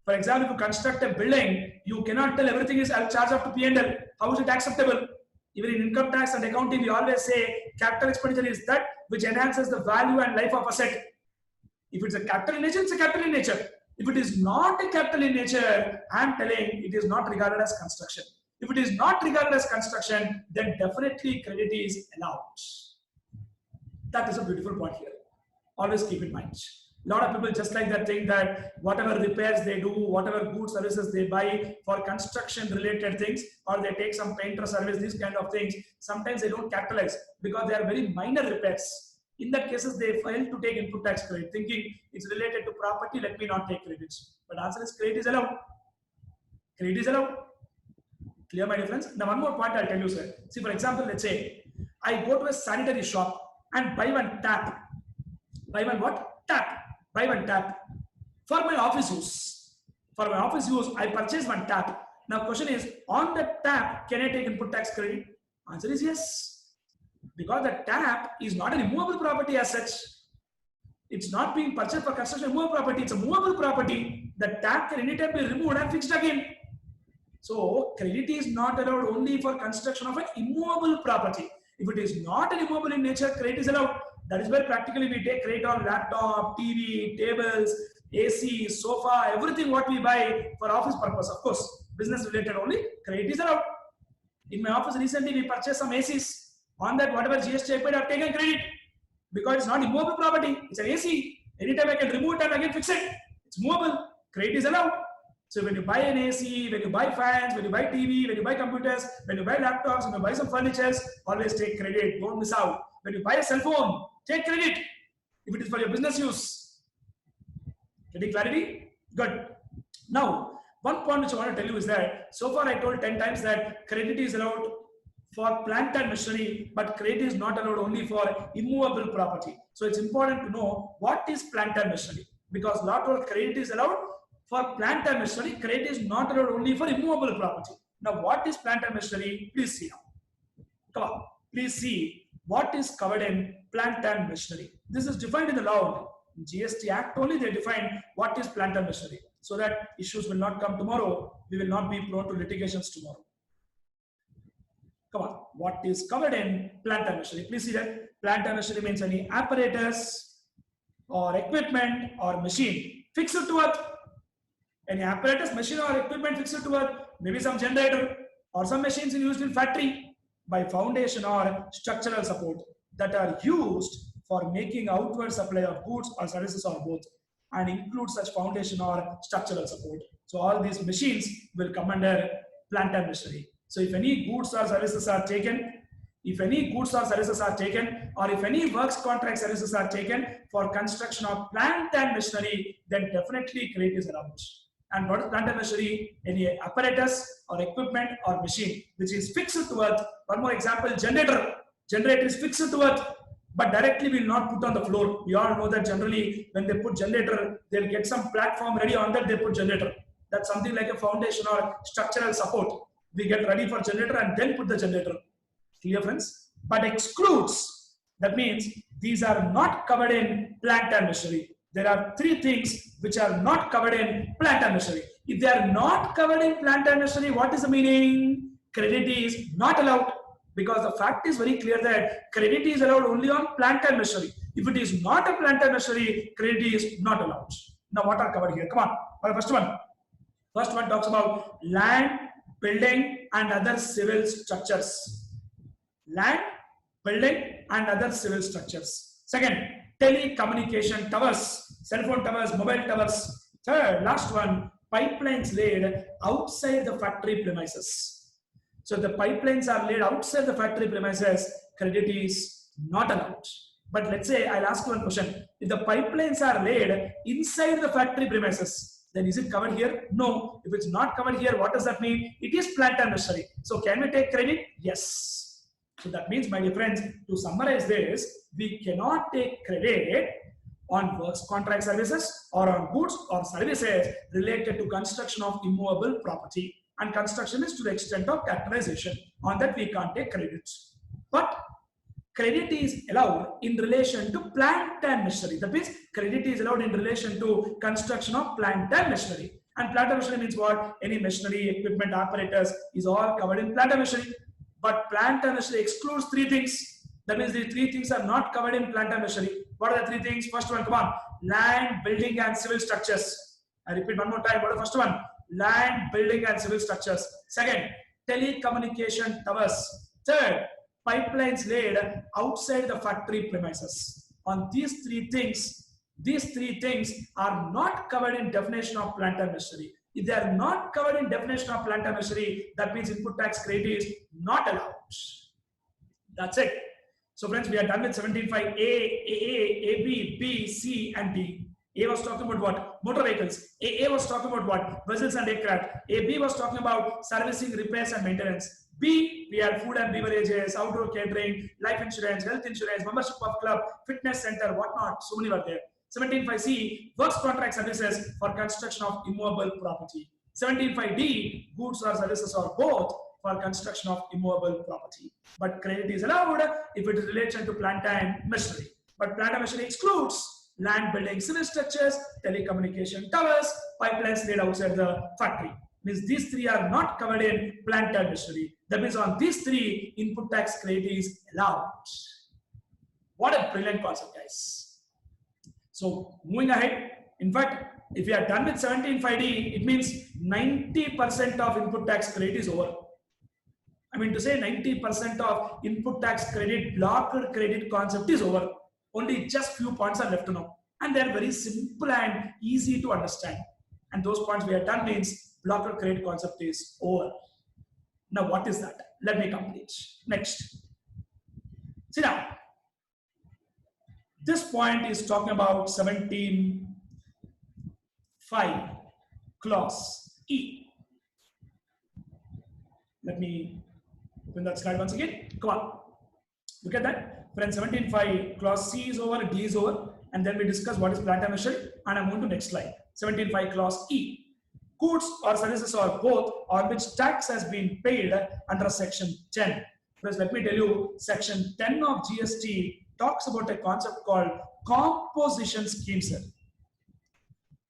For example, if you construct a building, you cannot tell everything is charged off to P&L. How is it acceptable? Even in income tax and accounting, we always say capital expenditure is that which enhances the value and life of asset. If it's a capital in nature, it's a capital in nature. If it is not a capital in nature, I am telling it is not regarded as construction. If it is not regarded as construction, then definitely credit is allowed. That is a beautiful point here. Always keep in mind. A lot of people just like that think that whatever repairs they do, whatever goods services they buy for construction related things, or they take some painter service, these kind of things, sometimes they don't capitalize because they are very minor repairs. In that cases, they fail to take input tax credit, thinking it's related to property, let me not take credits. But answer is credit is allowed. Credit is allowed. Clear my difference? Now one more point I'll tell you, sir. See, for example, let's say I go to a sanitary shop and buy one tap. Buy one what? Tap. Buy one tap for my office use. For my office use, I purchase one tap. Now, question is, on the tap, can I take input tax credit? Answer is yes. Because the tap is not an immovable property as such. It's not being purchased for construction of movable property. It's a movable property. The tap can anytime be removed and fixed again. So, credit is not allowed only for construction of an immovable property. If it is not an immovable in nature, credit is allowed. That is where practically we take credit on laptop, TV, tables, AC, sofa, everything what we buy for office purpose. Of course, business related only, credit is allowed. In my office recently, we purchased some ACs. On that, whatever GST I paid, I have taken credit. Because it's not immobile property, it's an AC. Anytime I can remove it and again fix it. It's movable, credit is allowed. So when you buy an AC, when you buy fans, when you buy TV, when you buy computers, when you buy laptops, when you buy some furnitures, always take credit, don't miss out. When you buy a cell phone, take credit if it is for your business use. Getting clarity? Good. Now, one point which I want to tell you is that so far I told 10 times that credit is allowed for plant and machinery, but credit is not allowed only for immovable property. So it's important to know what is plant and machinery, because lot of credit is allowed for plant and machinery. Credit is not allowed only for immovable property. Now, what is plant and machinery? Please see now. Come on, please see. what is covered in plant and machinery. This is defined in the law only. In GST Act only they define what is plant and machinery, so that issues will not come tomorrow. We will not be prone to litigations tomorrow. Come on, what is covered in plant and machinery? Please see that plant and machinery means any apparatus or equipment or machine fixed to earth. Any apparatus, machine or equipment fixed to earth, maybe some generator or some machines used in factory by foundation or structural support that are used for making outward supply of goods or services or both, and include such foundation or structural support. So all these machines will come under plant and machinery. So if any goods or services are taken, or if any works contract services are taken for construction of plant and machinery, then definitely credit is allowed. And what is plant and machinery? Any apparatus or equipment or machine which is fixed to earth. One more example, generator. Generator is fixed to earth, but directly will not put on the floor. We all know that generally when they put generator, they'll get some platform ready, on that they put generator. That's something like a foundation or structural support. We get ready for generator and then put the generator. Clear, friends? But excludes, that means these are not covered in plant and machinery. There are three things which are not covered in plant and machinery. If they are not covered in plant and machinery, what is the meaning? Credit is not allowed, because the fact is very clear that credit is allowed only on plant and machinery. If it is not a plant and machinery, credit is not allowed. Now what are covered here? Come on. First one talks about land, building and other civil structures. Land, building and other civil structures. Second, telecommunication towers, cell phone towers, mobile towers. Third, last one, pipelines laid outside the factory premises. So the pipelines are laid outside the factory premises, credit is not allowed. But let's say I'll ask you one question. If the pipelines are laid inside the factory premises, then is it covered here? No. If it's not covered here, what does that mean? It is plant and machinery. So can we take credit? Yes. So that means, my dear friends, to summarize this, we cannot take credit on works contract services or on goods or services related to construction of immovable property. And construction is to the extent of characterization. On that we can't take credit. But credit is allowed in relation to plant and machinery. That means credit is allowed in relation to construction of plant and machinery. And plant and machinery means what? Any machinery, equipment, apparatus is all covered in plant and machinery. But plant and machinery excludes three things. That means the three things are not covered in plant and machinery. What are the three things? First one, come on. Land, building and civil structures. I repeat one more time. What is the first one? Land, building and civil structures. Second, telecommunication towers. Third, pipelines laid outside the factory premises. On these three things are not covered in definition of plant and machinery. If they are not covered in definition of plant and machinery, that means input tax credit is not allowed. That's it. So friends, we are done with 17.5 A, B, B, C and D. A was talking about what? Motor vehicles. A was talking about what? Vessels and aircraft. B was talking about servicing, repairs and maintenance. B, we had food and beverages, outdoor catering, life insurance, health insurance, membership of club, fitness center, whatnot. So many were there. 17.5C, works contract services for construction of immovable property. 17.5D, goods or services or both for construction of immovable property. But credit is allowed if it is related to plant and machinery. But plant and machinery excludes land, building, civil structures, telecommunication towers, pipelines laid outside the factory. Means these three are not covered in plant and machinery. That means on these three, input tax credit is allowed. What a brilliant concept, guys. So moving ahead, in fact, if we are done with 17.5D, it means 90% of input tax credit is over. I mean to say 90% of input tax credit, blocked credit concept is over. Only just few points are left to know. And they are very simple and easy to understand. And those points we are done means blocked credit concept is over. Now what is that? Let me complete. Next. See now. This point is talking about 17.5 clause E. Let me open that slide once again. Come on. Look at that. Friends, 17.5 clause C is over, D is over, and then we discuss what is plant and machinery, and I'm going to next slide. 17.5 clause E. Goods or services or both on which tax has been paid under section 10 Friends, let me tell you, section 10 of GST talks about a concept called composition scheme, sir.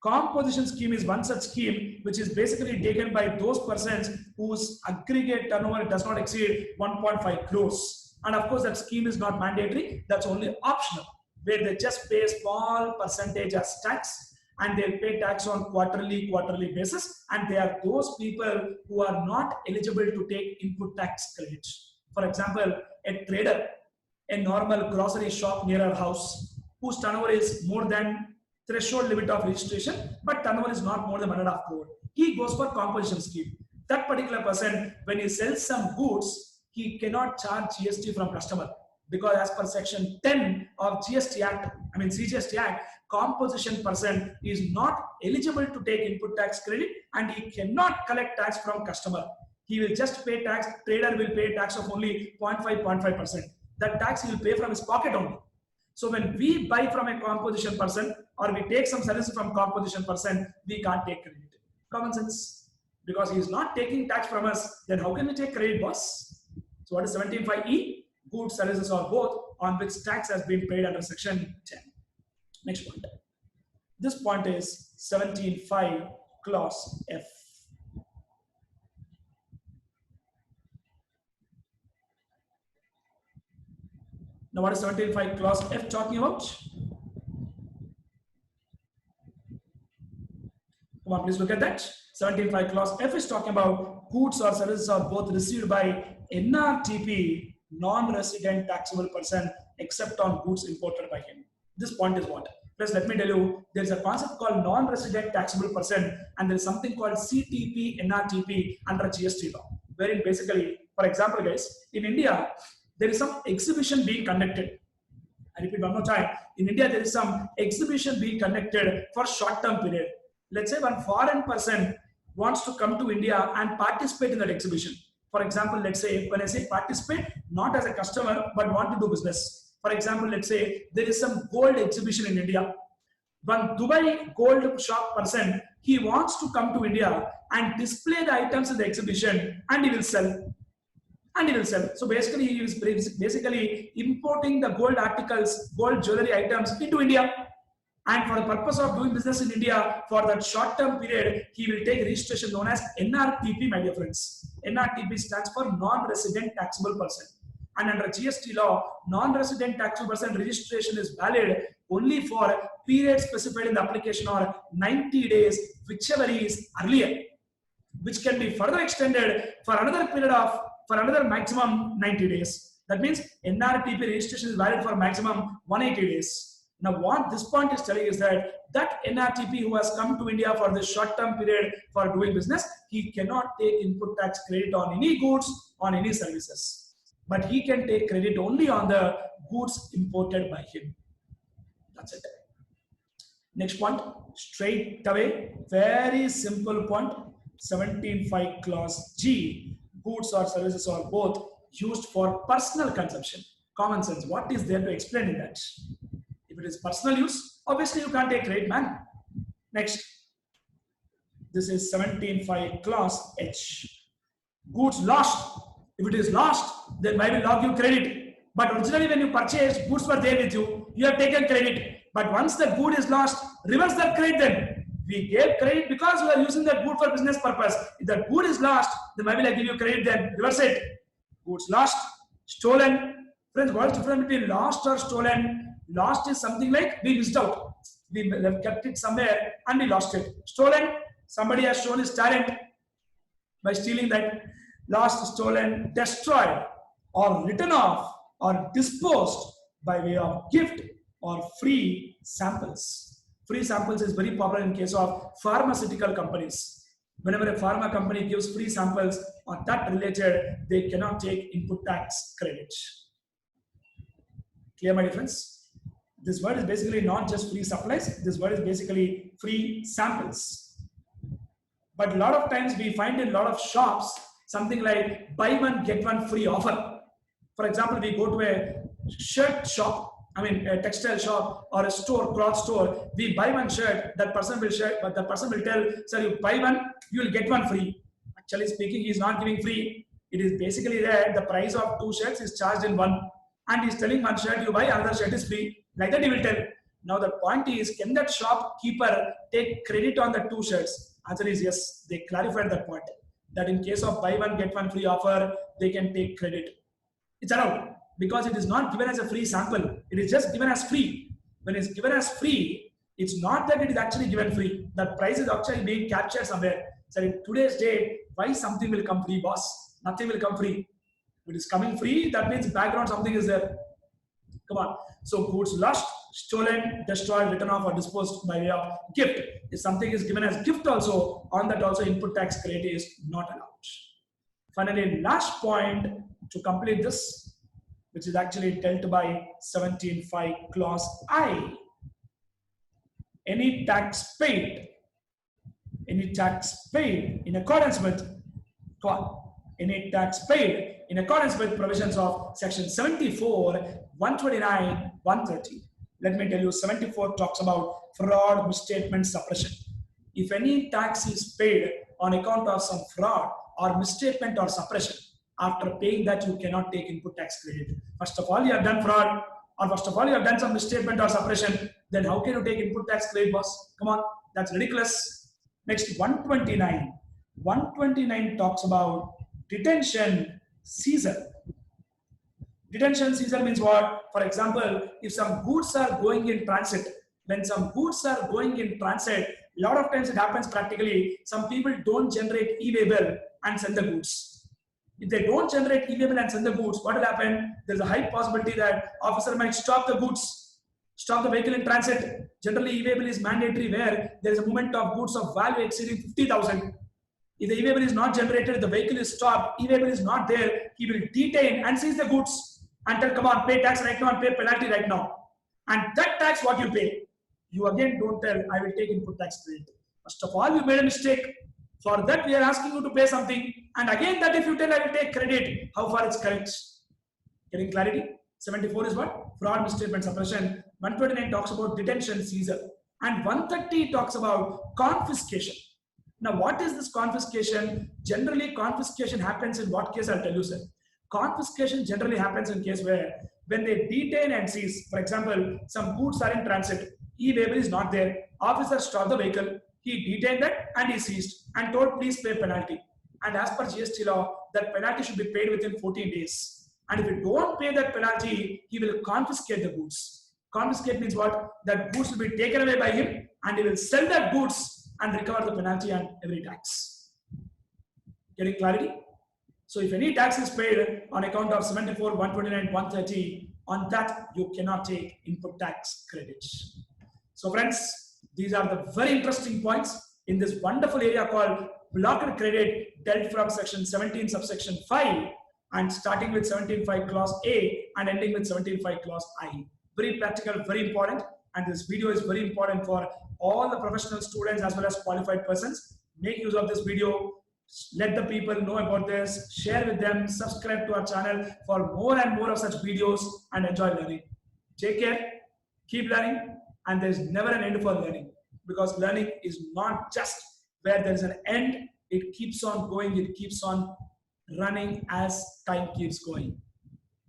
Composition scheme is one such scheme which is basically taken by those persons whose aggregate turnover does not exceed 1.5 crores. And of course, that scheme is not mandatory, that's only optional, where they just pay a small percentage as tax and they'll pay tax on quarterly basis. And they are those people who are not eligible to take input tax credit. For example, a trader, a normal grocery shop near our house, whose turnover is more than threshold limit of registration, but turnover is not more than 1.5 crore. He goes for composition scheme. That particular person, when he sells some goods, he cannot charge GST from customer, because as per section 10 of GST Act, CGST Act, composition person is not eligible to take input tax credit and he cannot collect tax from customer. He will just pay tax, trader will pay tax of only 0.5%. That tax he will pay from his pocket only. So when we buy from a composition person or we take some services from composition person, we can't take credit. Common sense. Because he is not taking tax from us, then how can we take credit, boss? So what is 17.5e? Goods, services or both on which tax has been paid under section 10. Next point. This point is 17.5 clause F. Now what is 17.5 clause F talking about? Come on, please look at that. 17.5 clause F is talking about goods or services are both received by NRTP, non-resident taxable person, except on goods imported by him. This point is what? Plus, let me tell you, there is a concept called non-resident taxable person, and there is something called CTP, NRTP under GST law, wherein basically, for example, guys, in India, there is some exhibition being conducted. I repeat one more time. In India, there is some exhibition being conducted for short-term period. Let's say one foreign person wants to come to India and participate in that exhibition. For example, let's say, when I say participate, not as a customer, but want to do business. For example, let's say there is some gold exhibition in India. One Dubai gold shop person, he wants to come to India and display the items in the exhibition and he will sell. So basically, he is basically importing the gold articles, gold jewelry items into India. And for the purpose of doing business in India, for that short-term period, he will take registration known as NRTP, my dear friends. NRTP stands for non-resident taxable person. And under GST law, non-resident taxable person registration is valid only for period specified in the application or 90 days, whichever is earlier, which can be further extended for another period of for another maximum 90 days. That means NRTP registration is valid for maximum 180 days. Now what this point is telling is that NRTP who has come to India for this short-term period for doing business, he cannot take input tax credit on any goods, on any services. But he can take credit only on the goods imported by him. That's it. Next point, straight away, very simple point, 17.5 clause G. Goods or services are both used for personal consumption. Common sense. What is there to explain in that? If it is personal use, obviously you can't take credit, man. Next. This is 17.5 clause H. Goods lost. If it is lost, then why will log you credit? But originally when you purchased, goods were there with you. You have taken credit. But once the good is lost, reverse that credit then. We gave credit because we are using that good for business purpose. If that good is lost, then why will I give you credit then? Reverse it. Goods lost, stolen. Friends, what is the difference between lost or stolen? Lost is something like we missed out. We kept it somewhere and we lost it. Stolen, somebody has shown his talent by stealing that. Lost, stolen, destroyed, or written off, or disposed by way of gift or free samples. Free samples is very popular in case of pharmaceutical companies. Whenever a pharma company gives free samples or that related, they cannot take input tax credit. Clear, my difference? This word is basically not just free supplies. This word is basically free samples. But a lot of times we find in a lot of shops something like buy one, get one free offer. For example, we go to a shirt shop, a textile shop or a store, cloth store. We buy one shirt, that person will tell, sir, you buy one, you will get one free. Actually speaking, he is not giving free. It is basically that the price of 2 shirts is charged in one, and he's telling one shirt you buy, another shirt is free. Like that he will tell. Now the point is, can that shopkeeper take credit on the 2 shirts? Answer is yes. They clarified that point. That in case of buy one get one free offer, they can take credit. It's allowed because it is not given as a free sample. It is just given as free. When it's given as free, it's not that it is actually given free. That price is actually being captured somewhere. So in today's date, why something will come free, boss? Nothing will come free. If it is coming free, that means background something is there. Come on. So goods lost, stolen, destroyed, written off, or disposed by way of gift. If something is given as gift also, on that also input tax credit is not allowed. Finally, last point to complete this, which is actually dealt by 17.5 clause I. Any tax paid in accordance with provisions of section 74, 129, 130. Let me tell you, 74 talks about fraud, misstatement, suppression. If any tax is paid on account of some fraud or misstatement or suppression, after paying that you cannot take input tax credit. First of all, you have done fraud, or first of all, you have done some misstatement or suppression, then how can you take input tax credit, boss? Come on, that's ridiculous. Next, 129. 129 talks about detention, seizure. Detention, seizure means what? For example, if some goods are going in transit, when some goods are going in transit, a lot of times it happens practically, some people don't generate e-waybill and send the goods. If they don't generate e-waybill and send the goods, what will happen? There's a high possibility that officer might stop the goods, stop the vehicle in transit. Generally, e-waybill is mandatory where there is a movement of goods of value exceeding 50,000. If the e-waybill is not generated, the vehicle is stopped, e-waybill is not there, he will detain and seize the goods and tell, come on, pay tax right now and pay penalty right now. And that tax what you pay, you again don't tell, I will take input tax credit. First of all, you made a mistake. For that, we are asking you to pay something. And again, that if you tell, I will take credit, how far it's correct? Getting clarity? 74 is what? Fraud, misstatement, suppression. 129 talks about detention, seizure. And 130 talks about confiscation. Now, what is this confiscation? Generally, confiscation happens in what case? I'll tell you, sir. Confiscation generally happens in case where when they detain and seize, for example, some goods are in transit, e-waybill is not there, officer stopped the vehicle, he detained it and he seized and told please pay penalty. And as per GST law, that penalty should be paid within 14 days. And if you don't pay that penalty, he will confiscate the goods. Confiscate means what? That goods will be taken away by him and he will sell that goods and recover the penalty and every tax. Getting clarity? So if any tax is paid on account of 74, 129, 130, on that you cannot take input tax credits. So friends, these are the very interesting points in this wonderful area called blocker credit dealt from section 17 subsection 5 and starting with 17.5 clause A and ending with 17.5 clause I. Very practical, very important, and this video is very important for all the professional students as well as qualified persons. Make use of this video. Let the people know about this, share with them, subscribe to our channel for more and more of such videos and enjoy learning. Take care, keep learning, and there's never an end for learning because learning is not just where there's an end, it keeps on going, it keeps on running as time keeps going.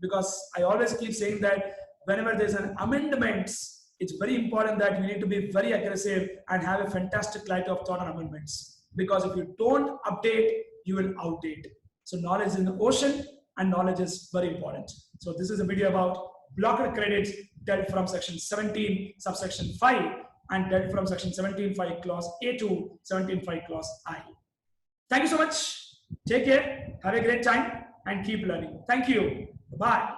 Because I always keep saying that whenever there's an amendments, it's very important that we need to be very aggressive and have a fantastic clarity of thought on amendments. Because if you don't update, you will outdate. So knowledge is in the ocean and knowledge is very important. So this is a video about blocker credits dealt from section 17 subsection 5 and dealt from section 17.5 clause A to 17.5 clause I. Thank you so much. Take care. Have a great time and keep learning. Thank you. Bye.